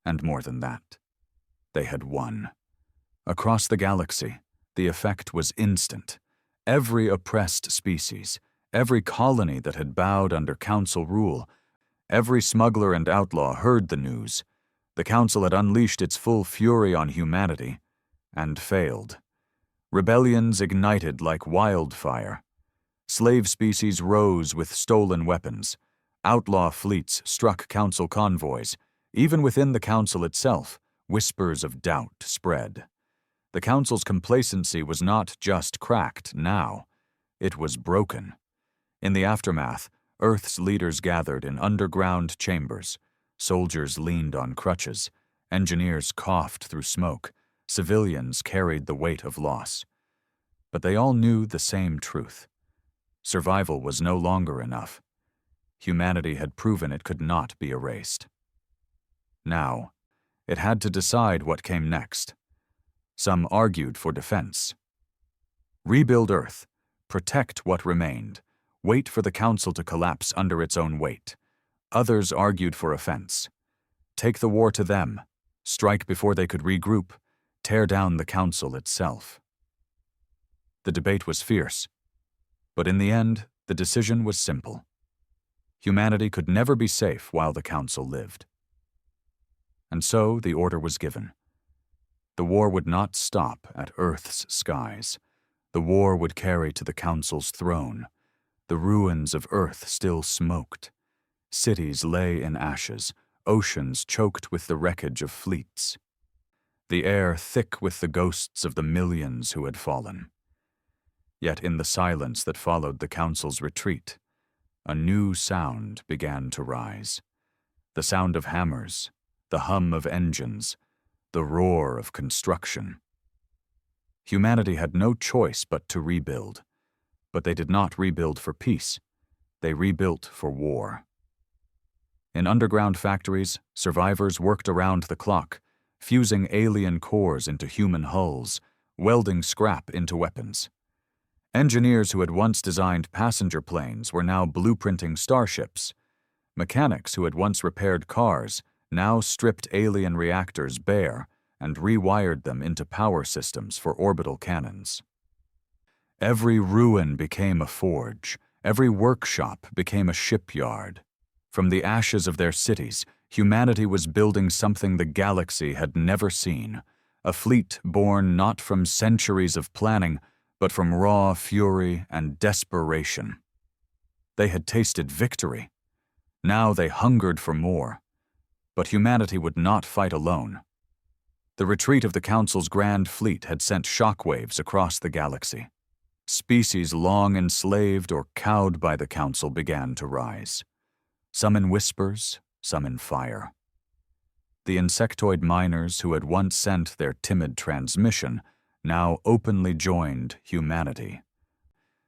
And more than that, they had won. Across the galaxy, the effect was instant. Every oppressed species, every colony that had bowed under Council rule, every smuggler and outlaw heard the news. The Council had unleashed its full fury on humanity, and failed. Rebellions ignited like wildfire. Slave species rose with stolen weapons. Outlaw fleets struck Council convoys. Even within the Council itself, whispers of doubt spread. The Council's complacency was not just cracked now, it was broken. In the aftermath, Earth's leaders gathered in underground chambers. Soldiers leaned on crutches. Engineers coughed through smoke. Civilians carried the weight of loss. But they all knew the same truth. Survival was no longer enough. Humanity had proven it could not be erased. Now, it had to decide what came next. Some argued for defense. Rebuild Earth, protect what remained, wait for the Council to collapse under its own weight. Others argued for offense. Take the war to them, strike before they could regroup, tear down the Council itself. The debate was fierce, but in the end, the decision was simple. Humanity could never be safe while the Council lived. And so the order was given. The war would not stop at Earth's skies. The war would carry to the Council's throne. The ruins of Earth still smoked. Cities lay in ashes, oceans choked with the wreckage of fleets. The air thick with the ghosts of the millions who had fallen. Yet in the silence that followed the Council's retreat, a new sound began to rise. The sound of hammers, the hum of engines, the roar of construction. Humanity had no choice but to rebuild. But they did not rebuild for peace. They rebuilt for war. In underground factories, survivors worked around the clock, fusing alien cores into human hulls, welding scrap into weapons. Engineers who had once designed passenger planes were now blueprinting starships. Mechanics who had once repaired cars now stripped alien reactors bare and rewired them into power systems for orbital cannons. Every ruin became a forge. Every workshop became a shipyard. From the ashes of their cities, humanity was building something the galaxy had never seen, a fleet born not from centuries of planning, but from raw fury and desperation. They had tasted victory. Now they hungered for more. But humanity would not fight alone. The retreat of the Council's grand fleet had sent shockwaves across the galaxy. Species long enslaved or cowed by the Council began to rise. Some in whispers, some in fire. The insectoid miners who had once sent their timid transmission now openly joined humanity,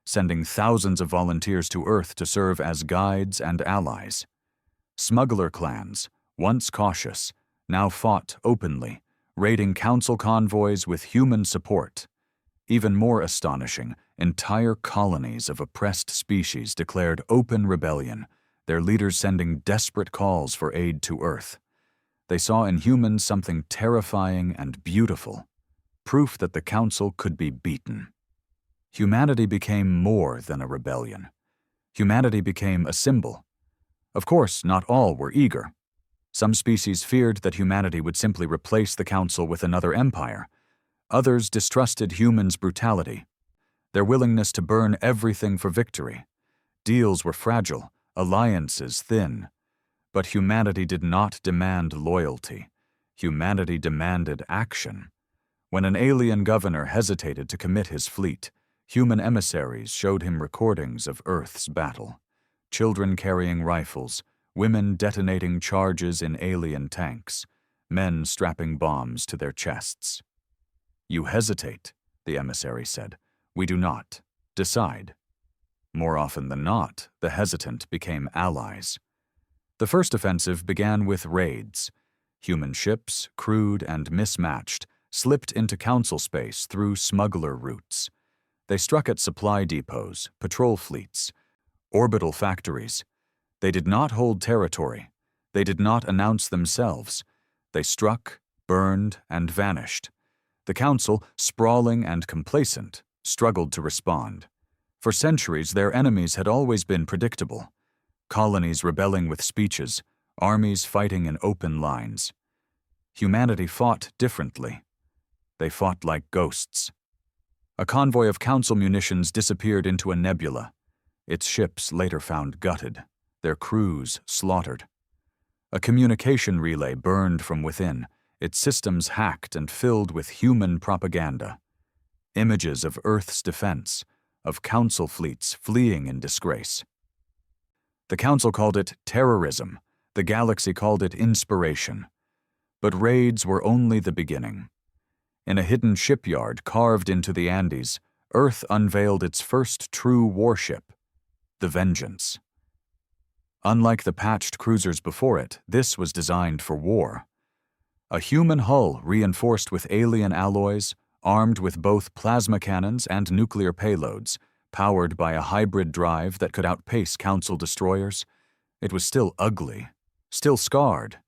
sending thousands of volunteers to Earth to serve as guides and allies. Smuggler clans, once cautious, now fought openly, raiding Council convoys with human support. Even more astonishing, entire colonies of oppressed species declared open rebellion, their leaders sending desperate calls for aid to Earth. They saw in humans something terrifying and beautiful, proof that the Council could be beaten. Humanity became more than a rebellion. Humanity became a symbol. Of course, not all were eager. Some species feared that humanity would simply replace the Council with another empire. Others distrusted humans' brutality, their willingness to burn everything for victory. Deals were fragile, alliances thin. But humanity did not demand loyalty. Humanity demanded action. When an alien governor hesitated to commit his fleet, human emissaries showed him recordings of Earth's battle. Children carrying rifles, women detonating charges in alien tanks, men strapping bombs to their chests. "You hesitate," the emissary said. "We do not. Decide." More often than not, the hesitant became allies. The first offensive began with raids. Human ships, crude and mismatched, slipped into Council space through smuggler routes. They struck at supply depots, patrol fleets, orbital factories. They did not hold territory. They did not announce themselves. They struck, burned, and vanished. The Council, sprawling and complacent, struggled to respond. For centuries, their enemies had always been predictable. Colonies rebelling with speeches, armies fighting in open lines. Humanity fought differently. They fought like ghosts. A convoy of Council munitions disappeared into a nebula. Its ships later found gutted, their crews slaughtered. A communication relay burned from within, its systems hacked and filled with human propaganda. Images of Earth's defense, of Council fleets fleeing in disgrace. The Council called it terrorism. The galaxy called it inspiration. But raids were only the beginning. In a hidden shipyard carved into the Andes, Earth unveiled its first true warship, the Vengeance. Unlike the patched cruisers before it, this was designed for war. A human hull reinforced with alien alloys, armed with both plasma cannons and nuclear payloads, powered by a hybrid drive that could outpace Council destroyers. It was still ugly, still scarred,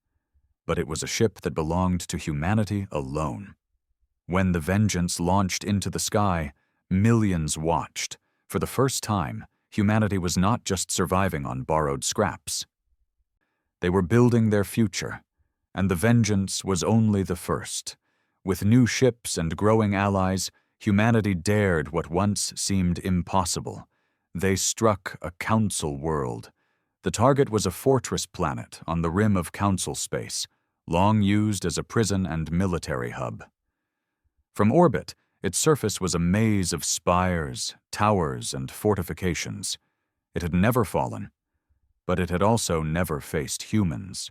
but it was a ship that belonged to humanity alone. When the Vengeance launched into the sky, millions watched. For the first time, humanity was not just surviving on borrowed scraps. They were building their future, and the Vengeance was only the first. With new ships and growing allies, humanity dared what once seemed impossible. They struck a Council world. The target was a fortress planet on the rim of Council space, long used as a prison and military hub. From orbit, its surface was a maze of spires, towers, and fortifications. It had never fallen, but it had also never faced humans.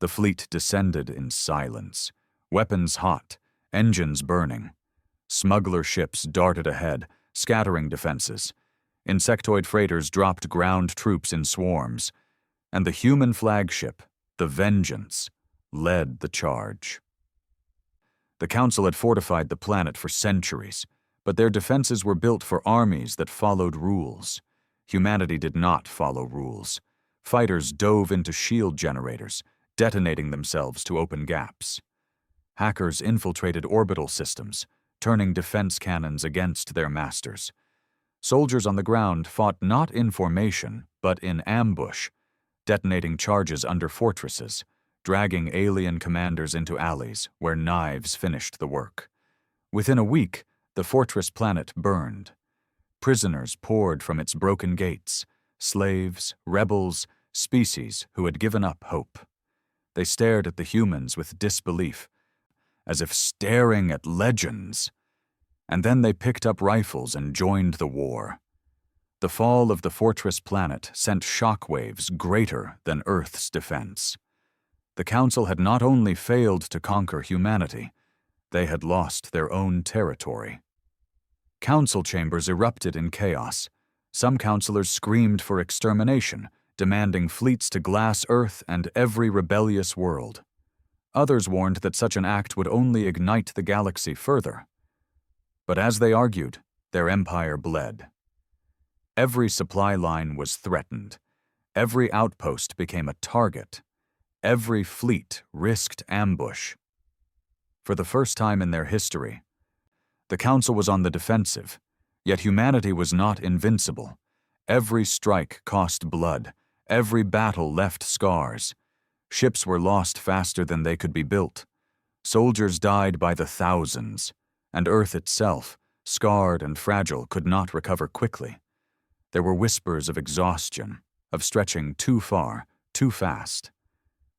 The fleet descended in silence, weapons hot, engines burning. Smuggler ships darted ahead, scattering defenses. Insectoid freighters dropped ground troops in swarms, and the human flagship, the Vengeance, led the charge. The Council had fortified the planet for centuries, but their defenses were built for armies that followed rules. Humanity did not follow rules. Fighters dove into shield generators, detonating themselves to open gaps. Hackers infiltrated orbital systems, turning defense cannons against their masters. Soldiers on the ground fought not in formation, but in ambush, detonating charges under fortresses, dragging alien commanders into alleys where knives finished the work. Within a week, the fortress planet burned. Prisoners poured from its broken gates, slaves, rebels, species who had given up hope. They stared at the humans with disbelief, as if staring at legends. And then they picked up rifles and joined the war. The fall of the fortress planet sent shockwaves greater than Earth's defense. The Council had not only failed to conquer humanity, they had lost their own territory. Council chambers erupted in chaos. Some councilors screamed for extermination, demanding fleets to glass Earth and every rebellious world. Others warned that such an act would only ignite the galaxy further. But as they argued, their empire bled. Every supply line was threatened. Every outpost became a target. Every fleet risked ambush. For the first time in their history, the Council was on the defensive, yet humanity was not invincible. Every strike cost blood. Every battle left scars. Ships were lost faster than they could be built. Soldiers died by the thousands, and Earth itself, scarred and fragile, could not recover quickly. There were whispers of exhaustion, of stretching too far, too fast.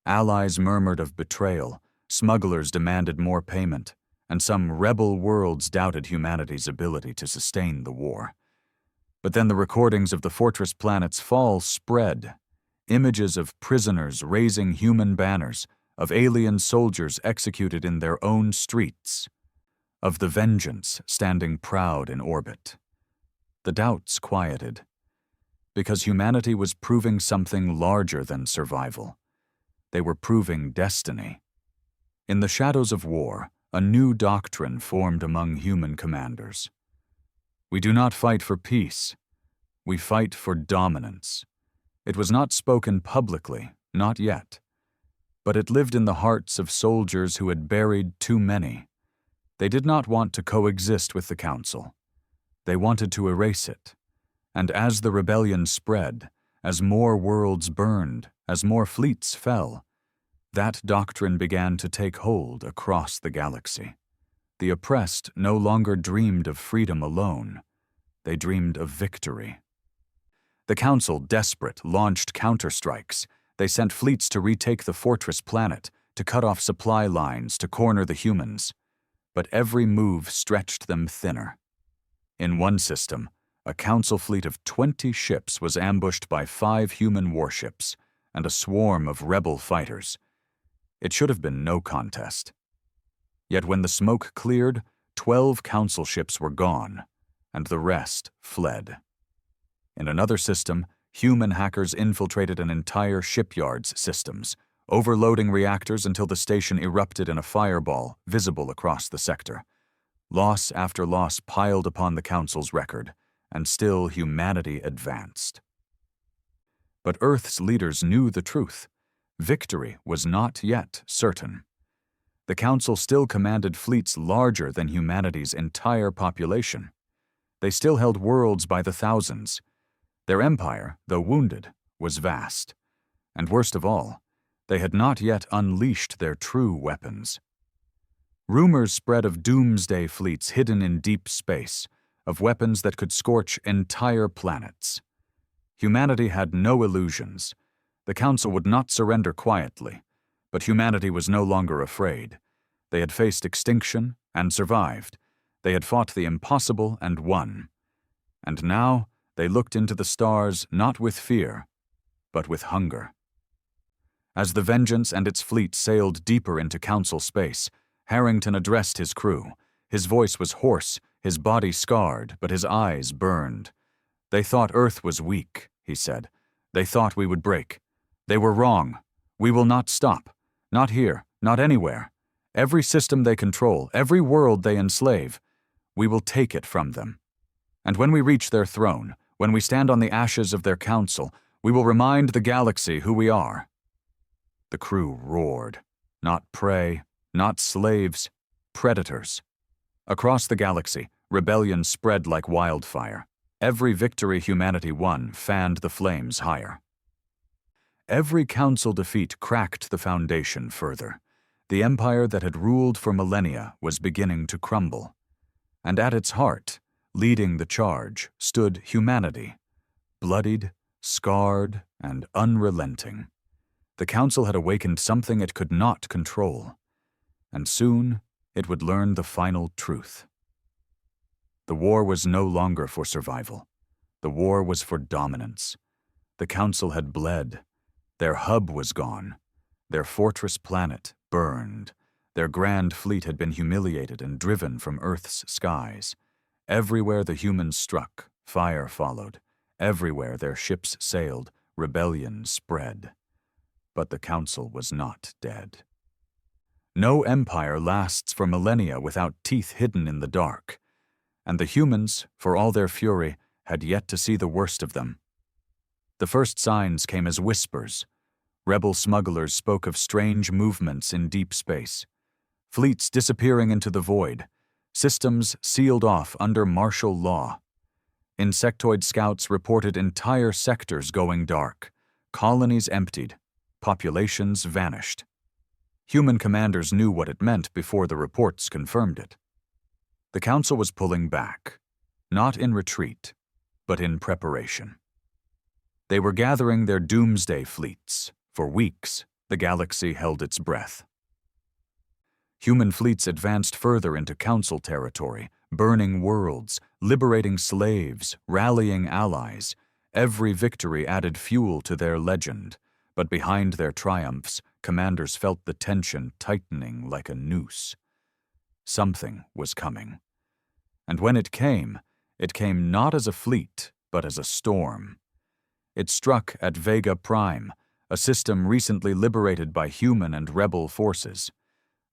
Allies murmured of betrayal, smugglers demanded more payment, and some rebel worlds doubted humanity's ability to sustain the war. But then the recordings of the Fortress planet's fall spread. Images of prisoners raising human banners, of alien soldiers executed in their own streets, of the Vengeance standing proud in orbit. The doubts quieted, because humanity was proving something larger than survival. They were proving destiny. In the shadows of war, a new doctrine formed among human commanders. We do not fight for peace. We fight for dominance. It was not spoken publicly, not yet, but it lived in the hearts of soldiers who had buried too many. They did not want to coexist with the Council. They wanted to erase it. And as the rebellion spread, as more worlds burned, as more fleets fell, that doctrine began to take hold across the galaxy. The oppressed no longer dreamed of freedom alone. They dreamed of victory. The Council, desperate, launched counterstrikes. They sent fleets to retake the Fortress planet, to cut off supply lines, to corner the humans. But every move stretched them thinner. In one system, a Council fleet of 20 ships was ambushed by 5 human warships and a swarm of rebel fighters. It should have been no contest. Yet when the smoke cleared, 12 Council ships were gone, and the rest fled. In another system, human hackers infiltrated an entire shipyard's systems, overloading reactors until the station erupted in a fireball visible across the sector. Loss after loss piled upon the Council's record, and still humanity advanced. But Earth's leaders knew the truth. Victory was not yet certain. The Council still commanded fleets larger than humanity's entire population. They still held worlds by the thousands. Their empire, though wounded, was vast. And worst of all, they had not yet unleashed their true weapons. Rumors spread of doomsday fleets hidden in deep space, of weapons that could scorch entire planets. Humanity had no illusions. The Council would not surrender quietly, but humanity was no longer afraid. They had faced extinction and survived. They had fought the impossible and won. And now they looked into the stars not with fear, but with hunger. As the Vengeance and its fleet sailed deeper into Council space, Harrington addressed his crew. His voice was hoarse, his body scarred, but his eyes burned. "They thought Earth was weak," he said. "They thought we would break. They were wrong. We will not stop. Not here, not anywhere. Every system they control, every world they enslave, we will take it from them. And when we reach their throne, when we stand on the ashes of their Council, we will remind the galaxy who we are." The crew roared. Not prey, not slaves, predators. Across the galaxy, rebellion spread like wildfire. Every victory humanity won fanned the flames higher. Every Council defeat cracked the foundation further. The empire that had ruled for millennia was beginning to crumble. And at its heart, leading the charge, stood humanity, bloodied, scarred, and unrelenting. The Council had awakened something it could not control, and soon it would learn the final truth. The war was no longer for survival. The war was for dominance. The Council had bled. Their hub was gone. Their fortress planet burned. Their grand fleet had been humiliated and driven from Earth's skies. Everywhere the humans struck, fire followed. Everywhere their ships sailed, rebellion spread. But the Council was not dead. No empire lasts for millennia without teeth hidden in the dark, and the humans, for all their fury, had yet to see the worst of them. The first signs came as whispers. Rebel smugglers spoke of strange movements in deep space, fleets disappearing into the void, systems sealed off under martial law. Insectoid scouts reported entire sectors going dark, colonies emptied, populations vanished. Human commanders knew what it meant before the reports confirmed it. The Council was pulling back, not in retreat, but in preparation. They were gathering their doomsday fleets. For weeks, the galaxy held its breath. Human fleets advanced further into Council territory, burning worlds, liberating slaves, rallying allies. Every victory added fuel to their legend, but behind their triumphs, commanders felt the tension tightening like a noose. Something was coming. And when it came not as a fleet, but as a storm. It struck at Vega Prime, a system recently liberated by human and rebel forces.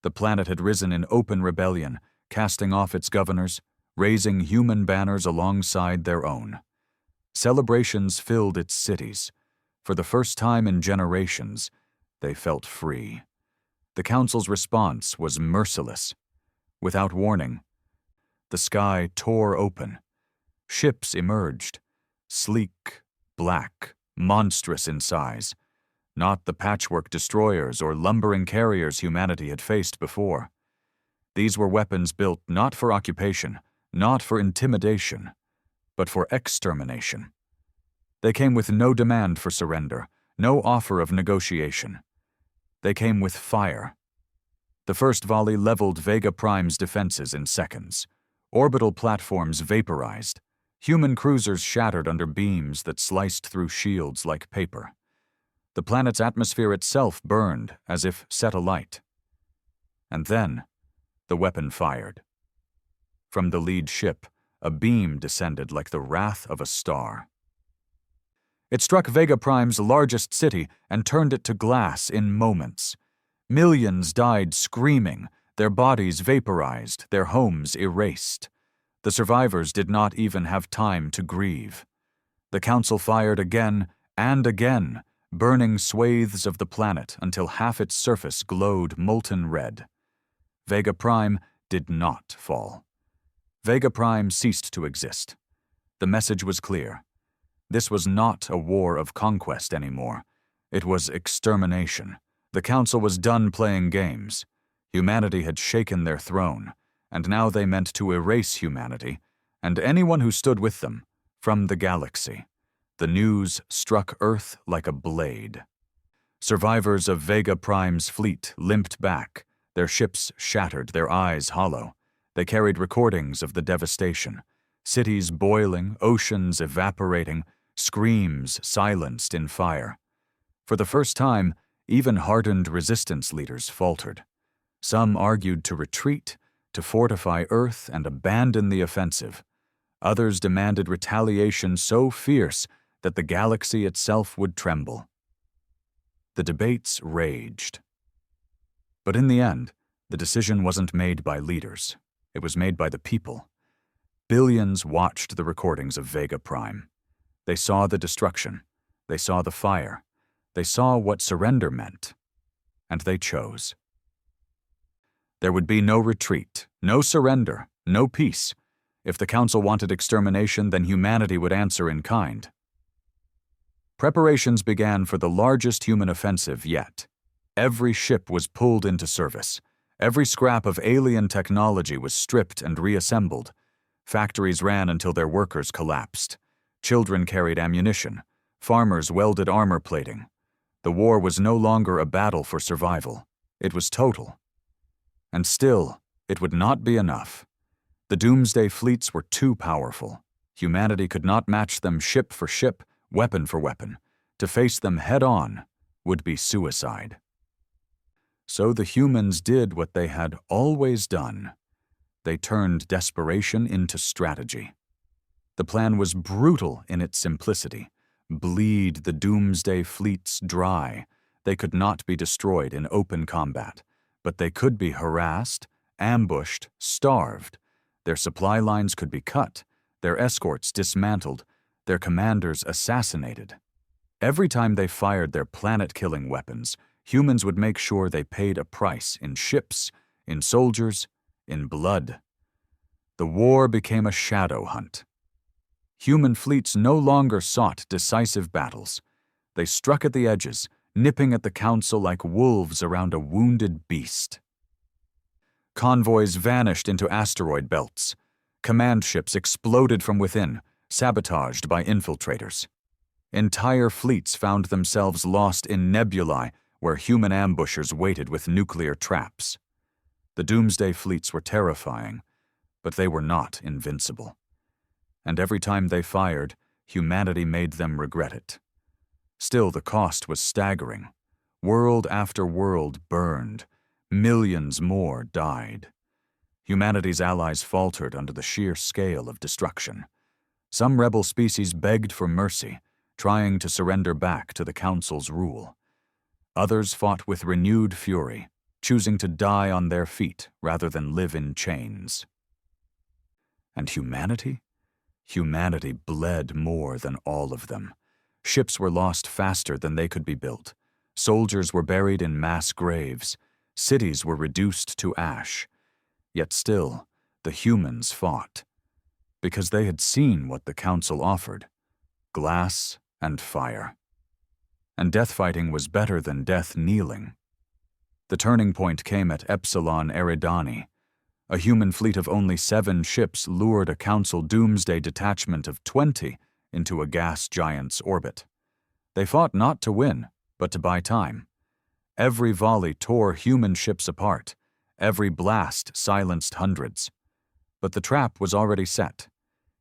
The planet had risen in open rebellion, casting off its governors, raising human banners alongside their own. Celebrations filled its cities. For the first time in generations, they felt free. The Council's response was merciless. Without warning, the sky tore open. Ships emerged, sleek, black, monstrous in size. Not the patchwork destroyers or lumbering carriers humanity had faced before. These were weapons built not for occupation, not for intimidation, but for extermination. They came with no demand for surrender, no offer of negotiation. They came with fire. The first volley leveled Vega Prime's defenses in seconds. Orbital platforms vaporized. Human cruisers shattered under beams that sliced through shields like paper. The planet's atmosphere itself burned as if set alight. And then, the weapon fired. From the lead ship, a beam descended like the wrath of a star. It struck Vega Prime's largest city and turned it to glass in moments. Millions died screaming, their bodies vaporized, their homes erased. The survivors did not even have time to grieve. The Council fired again and again, burning swathes of the planet until half its surface glowed molten red. Vega Prime did not fall. Vega Prime ceased to exist. The message was clear. This was not a war of conquest anymore. It was extermination. The Council was done playing games. Humanity had shaken their throne, and now they meant to erase humanity, and anyone who stood with them, from the galaxy. The news struck Earth like a blade. Survivors of Vega Prime's fleet limped back, their ships shattered, their eyes hollow. They carried recordings of the devastation. Cities boiling, oceans evaporating, screams silenced in fire. For the first time, even hardened resistance leaders faltered. Some argued to retreat, to fortify Earth and abandon the offensive. Others demanded retaliation so fierce that the galaxy itself would tremble. The debates raged. But in the end, the decision wasn't made by leaders. It was made by the people. Billions watched the recordings of Vega Prime. They saw the destruction. They saw the fire. They saw what surrender meant. And they chose. There would be no retreat, no surrender, no peace. If the Council wanted extermination, then humanity would answer in kind. Preparations began for the largest human offensive yet. Every ship was pulled into service. Every scrap of alien technology was stripped and reassembled. Factories ran until their workers collapsed. Children carried ammunition. Farmers welded armor plating. The war was no longer a battle for survival. It was total. And still, it would not be enough. The doomsday fleets were too powerful. Humanity could not match them ship for ship, weapon for weapon. To face them head-on would be suicide. So the humans did what they had always done. They turned desperation into strategy. The plan was brutal in its simplicity. Bleed the doomsday fleets dry. They could not be destroyed in open combat. But they could be harassed, ambushed, starved. Their supply lines could be cut, their escorts dismantled, their commanders assassinated. Every time they fired their planet-killing weapons, humans would make sure they paid a price in ships, in soldiers, in blood. The war became a shadow hunt. Human fleets no longer sought decisive battles. They struck at the edges, nipping at the Council like wolves around a wounded beast. Convoys vanished into asteroid belts. Command ships exploded from within, sabotaged by infiltrators. Entire fleets found themselves lost in nebulae where human ambushers waited with nuclear traps. The doomsday fleets were terrifying, but they were not invincible. And every time they fired, humanity made them regret it. Still, the cost was staggering. World after world burned. Millions more died. Humanity's allies faltered under the sheer scale of destruction. Some rebel species begged for mercy, trying to surrender back to the Council's rule. Others fought with renewed fury, choosing to die on their feet rather than live in chains. And humanity? Humanity bled more than all of them. Ships were lost faster than they could be built. Soldiers were buried in mass graves. Cities were reduced to ash. Yet still, the humans fought. Because they had seen what the Council offered: glass and fire. And death fighting was better than death kneeling. The turning point came at Epsilon Eridani. A human fleet of only 7 ships lured a Council doomsday detachment of 20 into a gas giant's orbit. They fought not to win, but to buy time. Every volley tore human ships apart. Every blast silenced hundreds. But the trap was already set.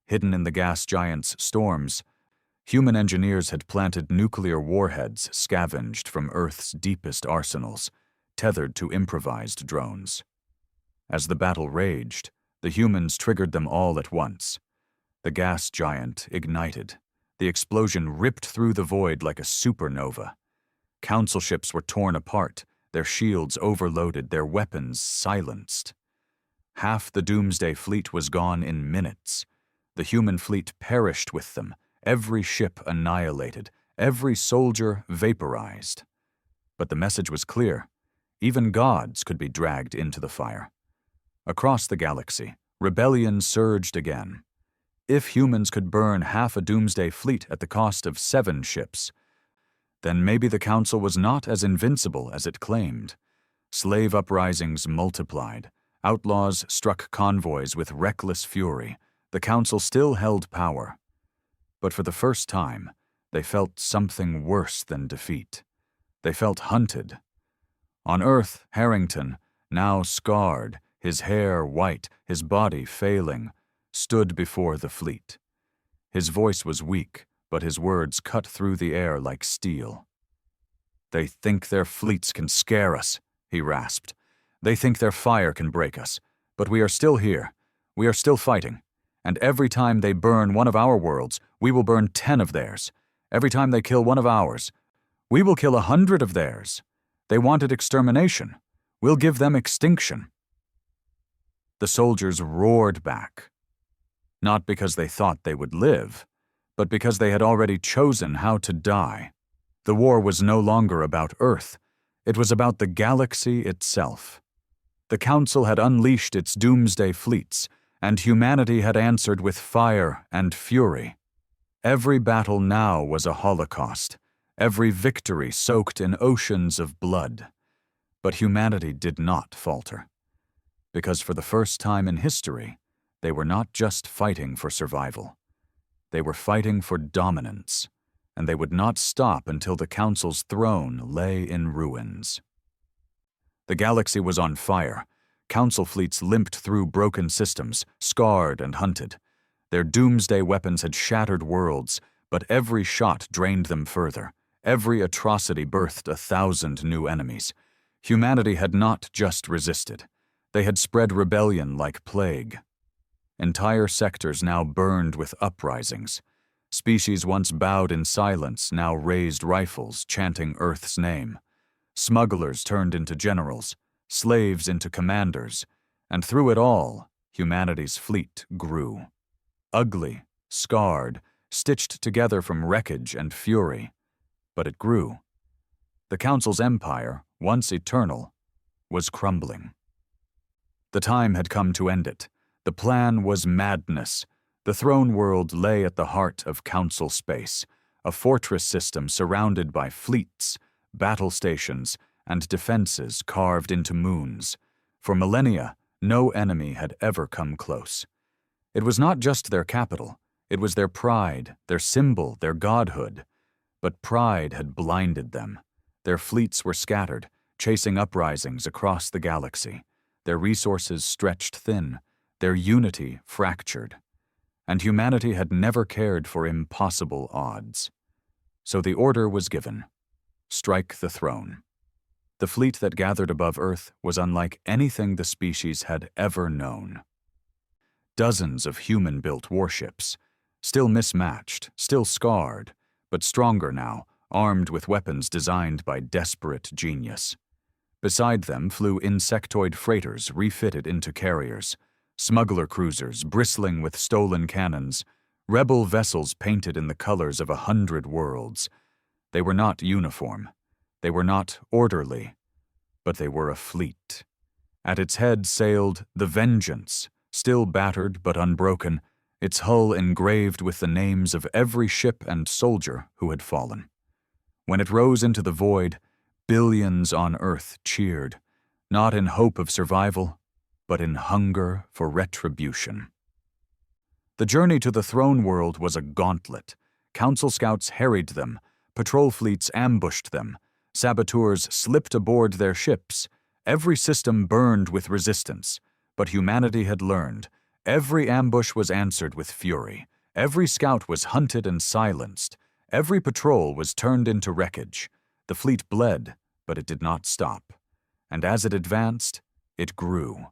Hidden in the gas giant's storms, human engineers had planted nuclear warheads scavenged from Earth's deepest arsenals, tethered to improvised drones. As the battle raged, the humans triggered them all at once. The gas giant ignited. The explosion ripped through the void like a supernova. Council ships were torn apart, their shields overloaded, their weapons silenced. Half the doomsday fleet was gone in minutes. The human fleet perished with them, every ship annihilated, every soldier vaporized. But the message was clear. Even gods could be dragged into the fire. Across the galaxy, rebellion surged again. If humans could burn half a doomsday fleet at the cost of 7 ships, then maybe the Council was not as invincible as it claimed. Slave uprisings multiplied. Outlaws struck convoys with reckless fury. The Council still held power. But for the first time, they felt something worse than defeat. They felt hunted. On Earth, Harrington, now scarred, his hair white, his body failing, stood before the fleet. His voice was weak, but his words cut through the air like steel. "They think their fleets can scare us," he rasped. "They think their fire can break us. But we are still here. We are still fighting. And every time they burn one of our worlds, we will burn 10 of theirs. Every time they kill one of ours, we will kill 100 of theirs. They wanted extermination. We'll give them extinction." The soldiers roared back. Not because they thought they would live, but because they had already chosen how to die. The war was no longer about Earth. It was about the galaxy itself. The Council had unleashed its doomsday fleets, and humanity had answered with fire and fury. Every battle now was a holocaust, every victory soaked in oceans of blood. But humanity did not falter. Because for the first time in history, they were not just fighting for survival. They were fighting for dominance, and they would not stop until the Council's throne lay in ruins. The galaxy was on fire. Council fleets limped through broken systems, scarred and hunted. Their doomsday weapons had shattered worlds, but every shot drained them further. Every atrocity birthed 1,000 new enemies. Humanity had not just resisted. They had spread rebellion like plague. Entire sectors now burned with uprisings. Species once bowed in silence now raised rifles, chanting Earth's name. Smugglers turned into generals. slaves into commanders, and through it all, humanity's fleet grew. Ugly, scarred, stitched together from wreckage and fury, but it grew. The Council's empire, once eternal, was crumbling. The time had come to end it. The plan was madness. The throne world lay at the heart of Council space, a fortress system surrounded by fleets, battle stations, and defenses carved into moons. For millennia, no enemy had ever come close. It was not just their capital. It was their pride, their symbol, their godhood. But pride had blinded them. Their fleets were scattered, chasing uprisings across the galaxy. Their resources stretched thin, their unity fractured. And humanity had never cared for impossible odds. So the order was given: strike the throne. The fleet that gathered above Earth was unlike anything the species had ever known. Dozens of human-built warships, still mismatched, still scarred, but stronger now, armed with weapons designed by desperate genius. Beside them flew insectoid freighters refitted into carriers, smuggler cruisers bristling with stolen cannons, rebel vessels painted in the colors of 100 worlds. They were not uniform. They were not orderly, but they were a fleet. At its head sailed the Vengeance, still battered but unbroken, its hull engraved with the names of every ship and soldier who had fallen. When it rose into the void, billions on Earth cheered, not in hope of survival, but in hunger for retribution. The journey to the throne world was a gauntlet. Council scouts harried them, patrol fleets ambushed them, saboteurs slipped aboard their ships. Every system burned with resistance, but humanity had learned. Every ambush was answered with fury. Every scout was hunted and silenced. Every patrol was turned into wreckage. The fleet bled, but it did not stop. And as it advanced, it grew.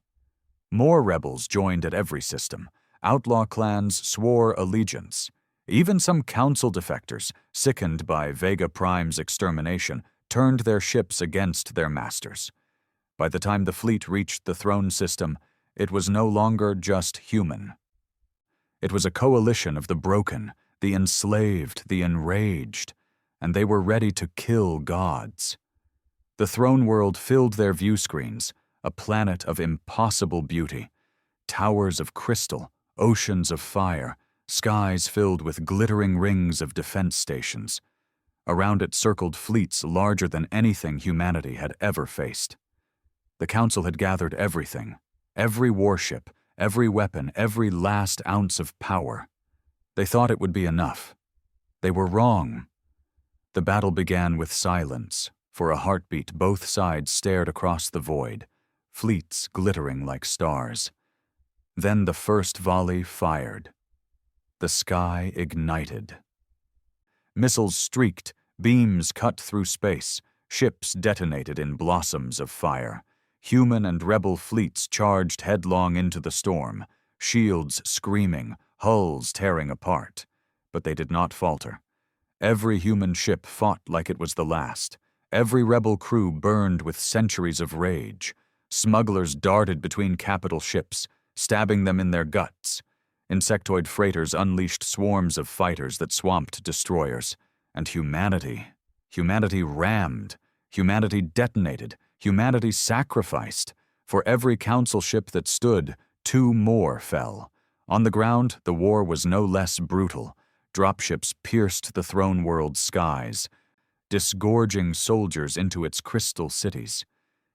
More rebels joined at every system. Outlaw clans swore allegiance. Even some council defectors, sickened by Vega Prime's extermination, turned their ships against their masters. By the time the fleet reached the throne system, it was no longer just human. It was a coalition of the broken, the enslaved, the enraged, and they were ready to kill gods. The throne world filled their view screens, a planet of impossible beauty, towers of crystal, oceans of fire, skies filled with glittering rings of defense stations. Around it circled fleets larger than anything humanity had ever faced. The Council had gathered everything, every warship, every weapon, every last ounce of power. They thought it would be enough. They were wrong. The battle began with silence. For a heartbeat, both sides stared across the void, fleets glittering like stars. Then the first volley fired. The sky ignited. Missiles streaked, beams cut through space, ships detonated in blossoms of fire. Human and rebel fleets charged headlong into the storm, shields screaming, hulls tearing apart. But they did not falter. Every human ship fought like it was the last. Every rebel crew burned with centuries of rage. Smugglers darted between capital ships, stabbing them in their guts. Insectoid freighters unleashed swarms of fighters that swamped destroyers. And humanity rammed, humanity detonated, humanity sacrificed. For every council ship that stood, 2 more fell. On the ground, the war was no less brutal. Dropships pierced the throne world's skies, disgorging soldiers into its crystal cities.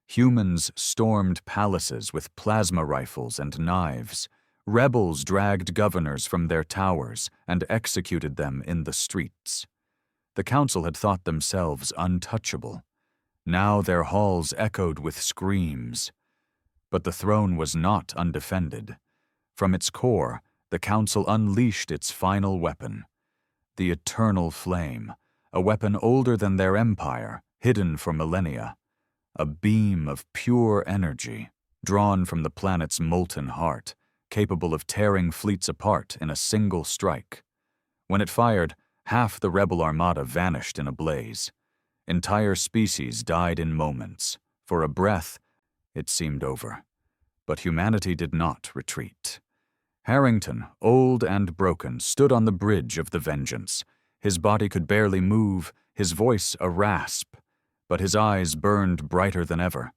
Humans stormed palaces with plasma rifles and knives. Rebels dragged governors from their towers and executed them in the streets. The Council had thought themselves untouchable. Now their halls echoed with screams. But the throne was not undefended. From its core, the Council unleashed its final weapon, the eternal flame, a weapon older than their empire, hidden for millennia, a beam of pure energy, drawn from the planet's molten heart, capable of tearing fleets apart in a single strike. When it fired, half the rebel armada vanished in a blaze. Entire species died in moments. For a breath, It seemed over. But humanity did not retreat. Harrington, old and broken, stood on the bridge of the Vengeance. His body could barely move, his voice a rasp, but his eyes burned brighter than ever.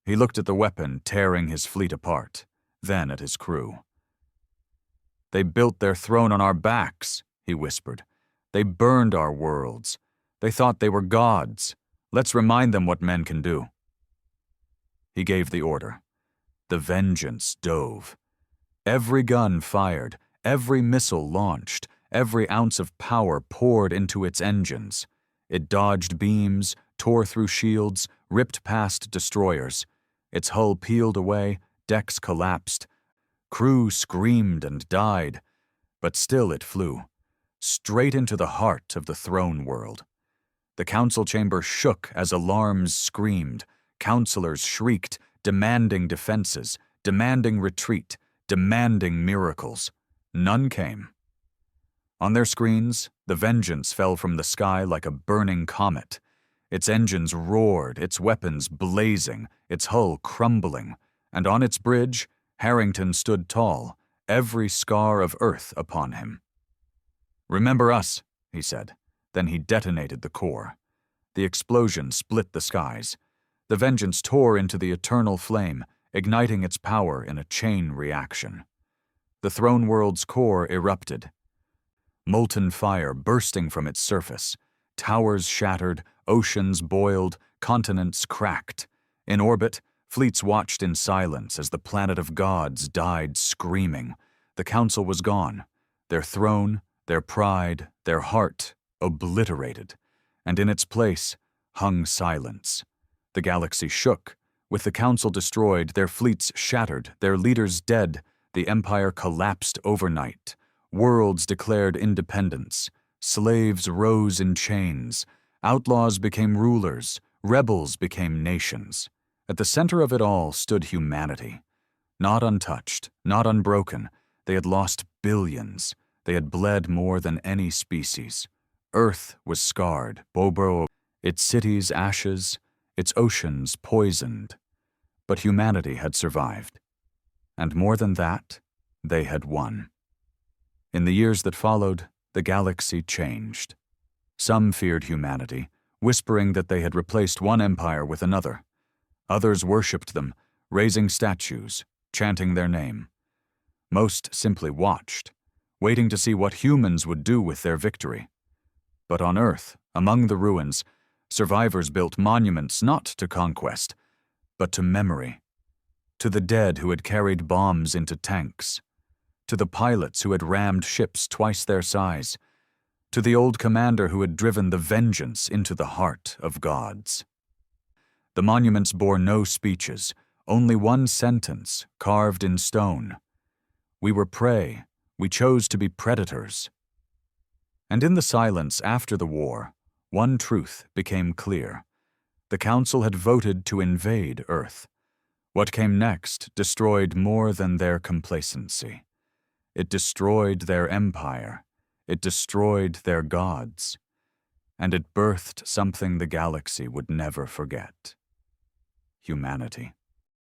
He looked at the weapon tearing his fleet apart, then at his crew. "They built their throne on our backs," he whispered. "They burned our worlds. They thought they were gods. Let's remind them what men can do." He gave the order. The Vengeance dove. Every gun fired, every missile launched, every ounce of power poured into its engines. It dodged beams, tore through shields, ripped past destroyers. Its hull peeled away, decks collapsed. Crew screamed and died, but still it flew, straight into the heart of the throne world. The council chamber shook as alarms screamed. Counselors shrieked, demanding defenses, demanding retreat, demanding miracles. None came. On their screens, the Vengeance fell from the sky like a burning comet. Its engines roared, its weapons blazing, its hull crumbling, and on its bridge, Harrington stood tall, every scar of earth upon him. "Remember us," he said. Then he detonated the core. The explosion split the skies. The Vengeance tore into the eternal flame, igniting its power in a chain reaction. The throne world's core erupted. Molten fire bursting from its surface. Towers shattered, oceans boiled, continents cracked. In orbit, fleets watched in silence as the planet of gods died screaming. The council was gone, their throne, their pride, their heart obliterated, and in its place hung silence. The galaxy shook. With the council destroyed, their fleets shattered, their leaders dead, the empire collapsed overnight. Worlds declared independence. Slaves rose in chains. Outlaws became rulers. Rebels became nations. At the center of it all stood humanity. Not untouched, not unbroken. They had lost billions. They had bled more than any species. Earth was scarred, its cities ashes, its oceans poisoned. But humanity had survived. And more than that, they had won. In the years that followed, the galaxy changed. Some feared humanity, whispering that they had replaced one empire with another. Others worshipped them, raising statues, chanting their name. Most simply watched, waiting to see what humans would do with their victory. But on Earth, among the ruins, survivors built monuments not to conquest, but to memory. To the dead who had carried bombs into tanks. To the pilots who had rammed ships twice their size. To the old commander who had driven the Vengeance into the heart of gods. The monuments bore no speeches, only one sentence carved in stone. We were prey. We chose to be predators. And in the silence after the war, one truth became clear. The Council had voted to invade Earth. What came next destroyed more than their complacency. It destroyed their empire. It destroyed their gods. And it birthed something the galaxy would never forget. Humanity.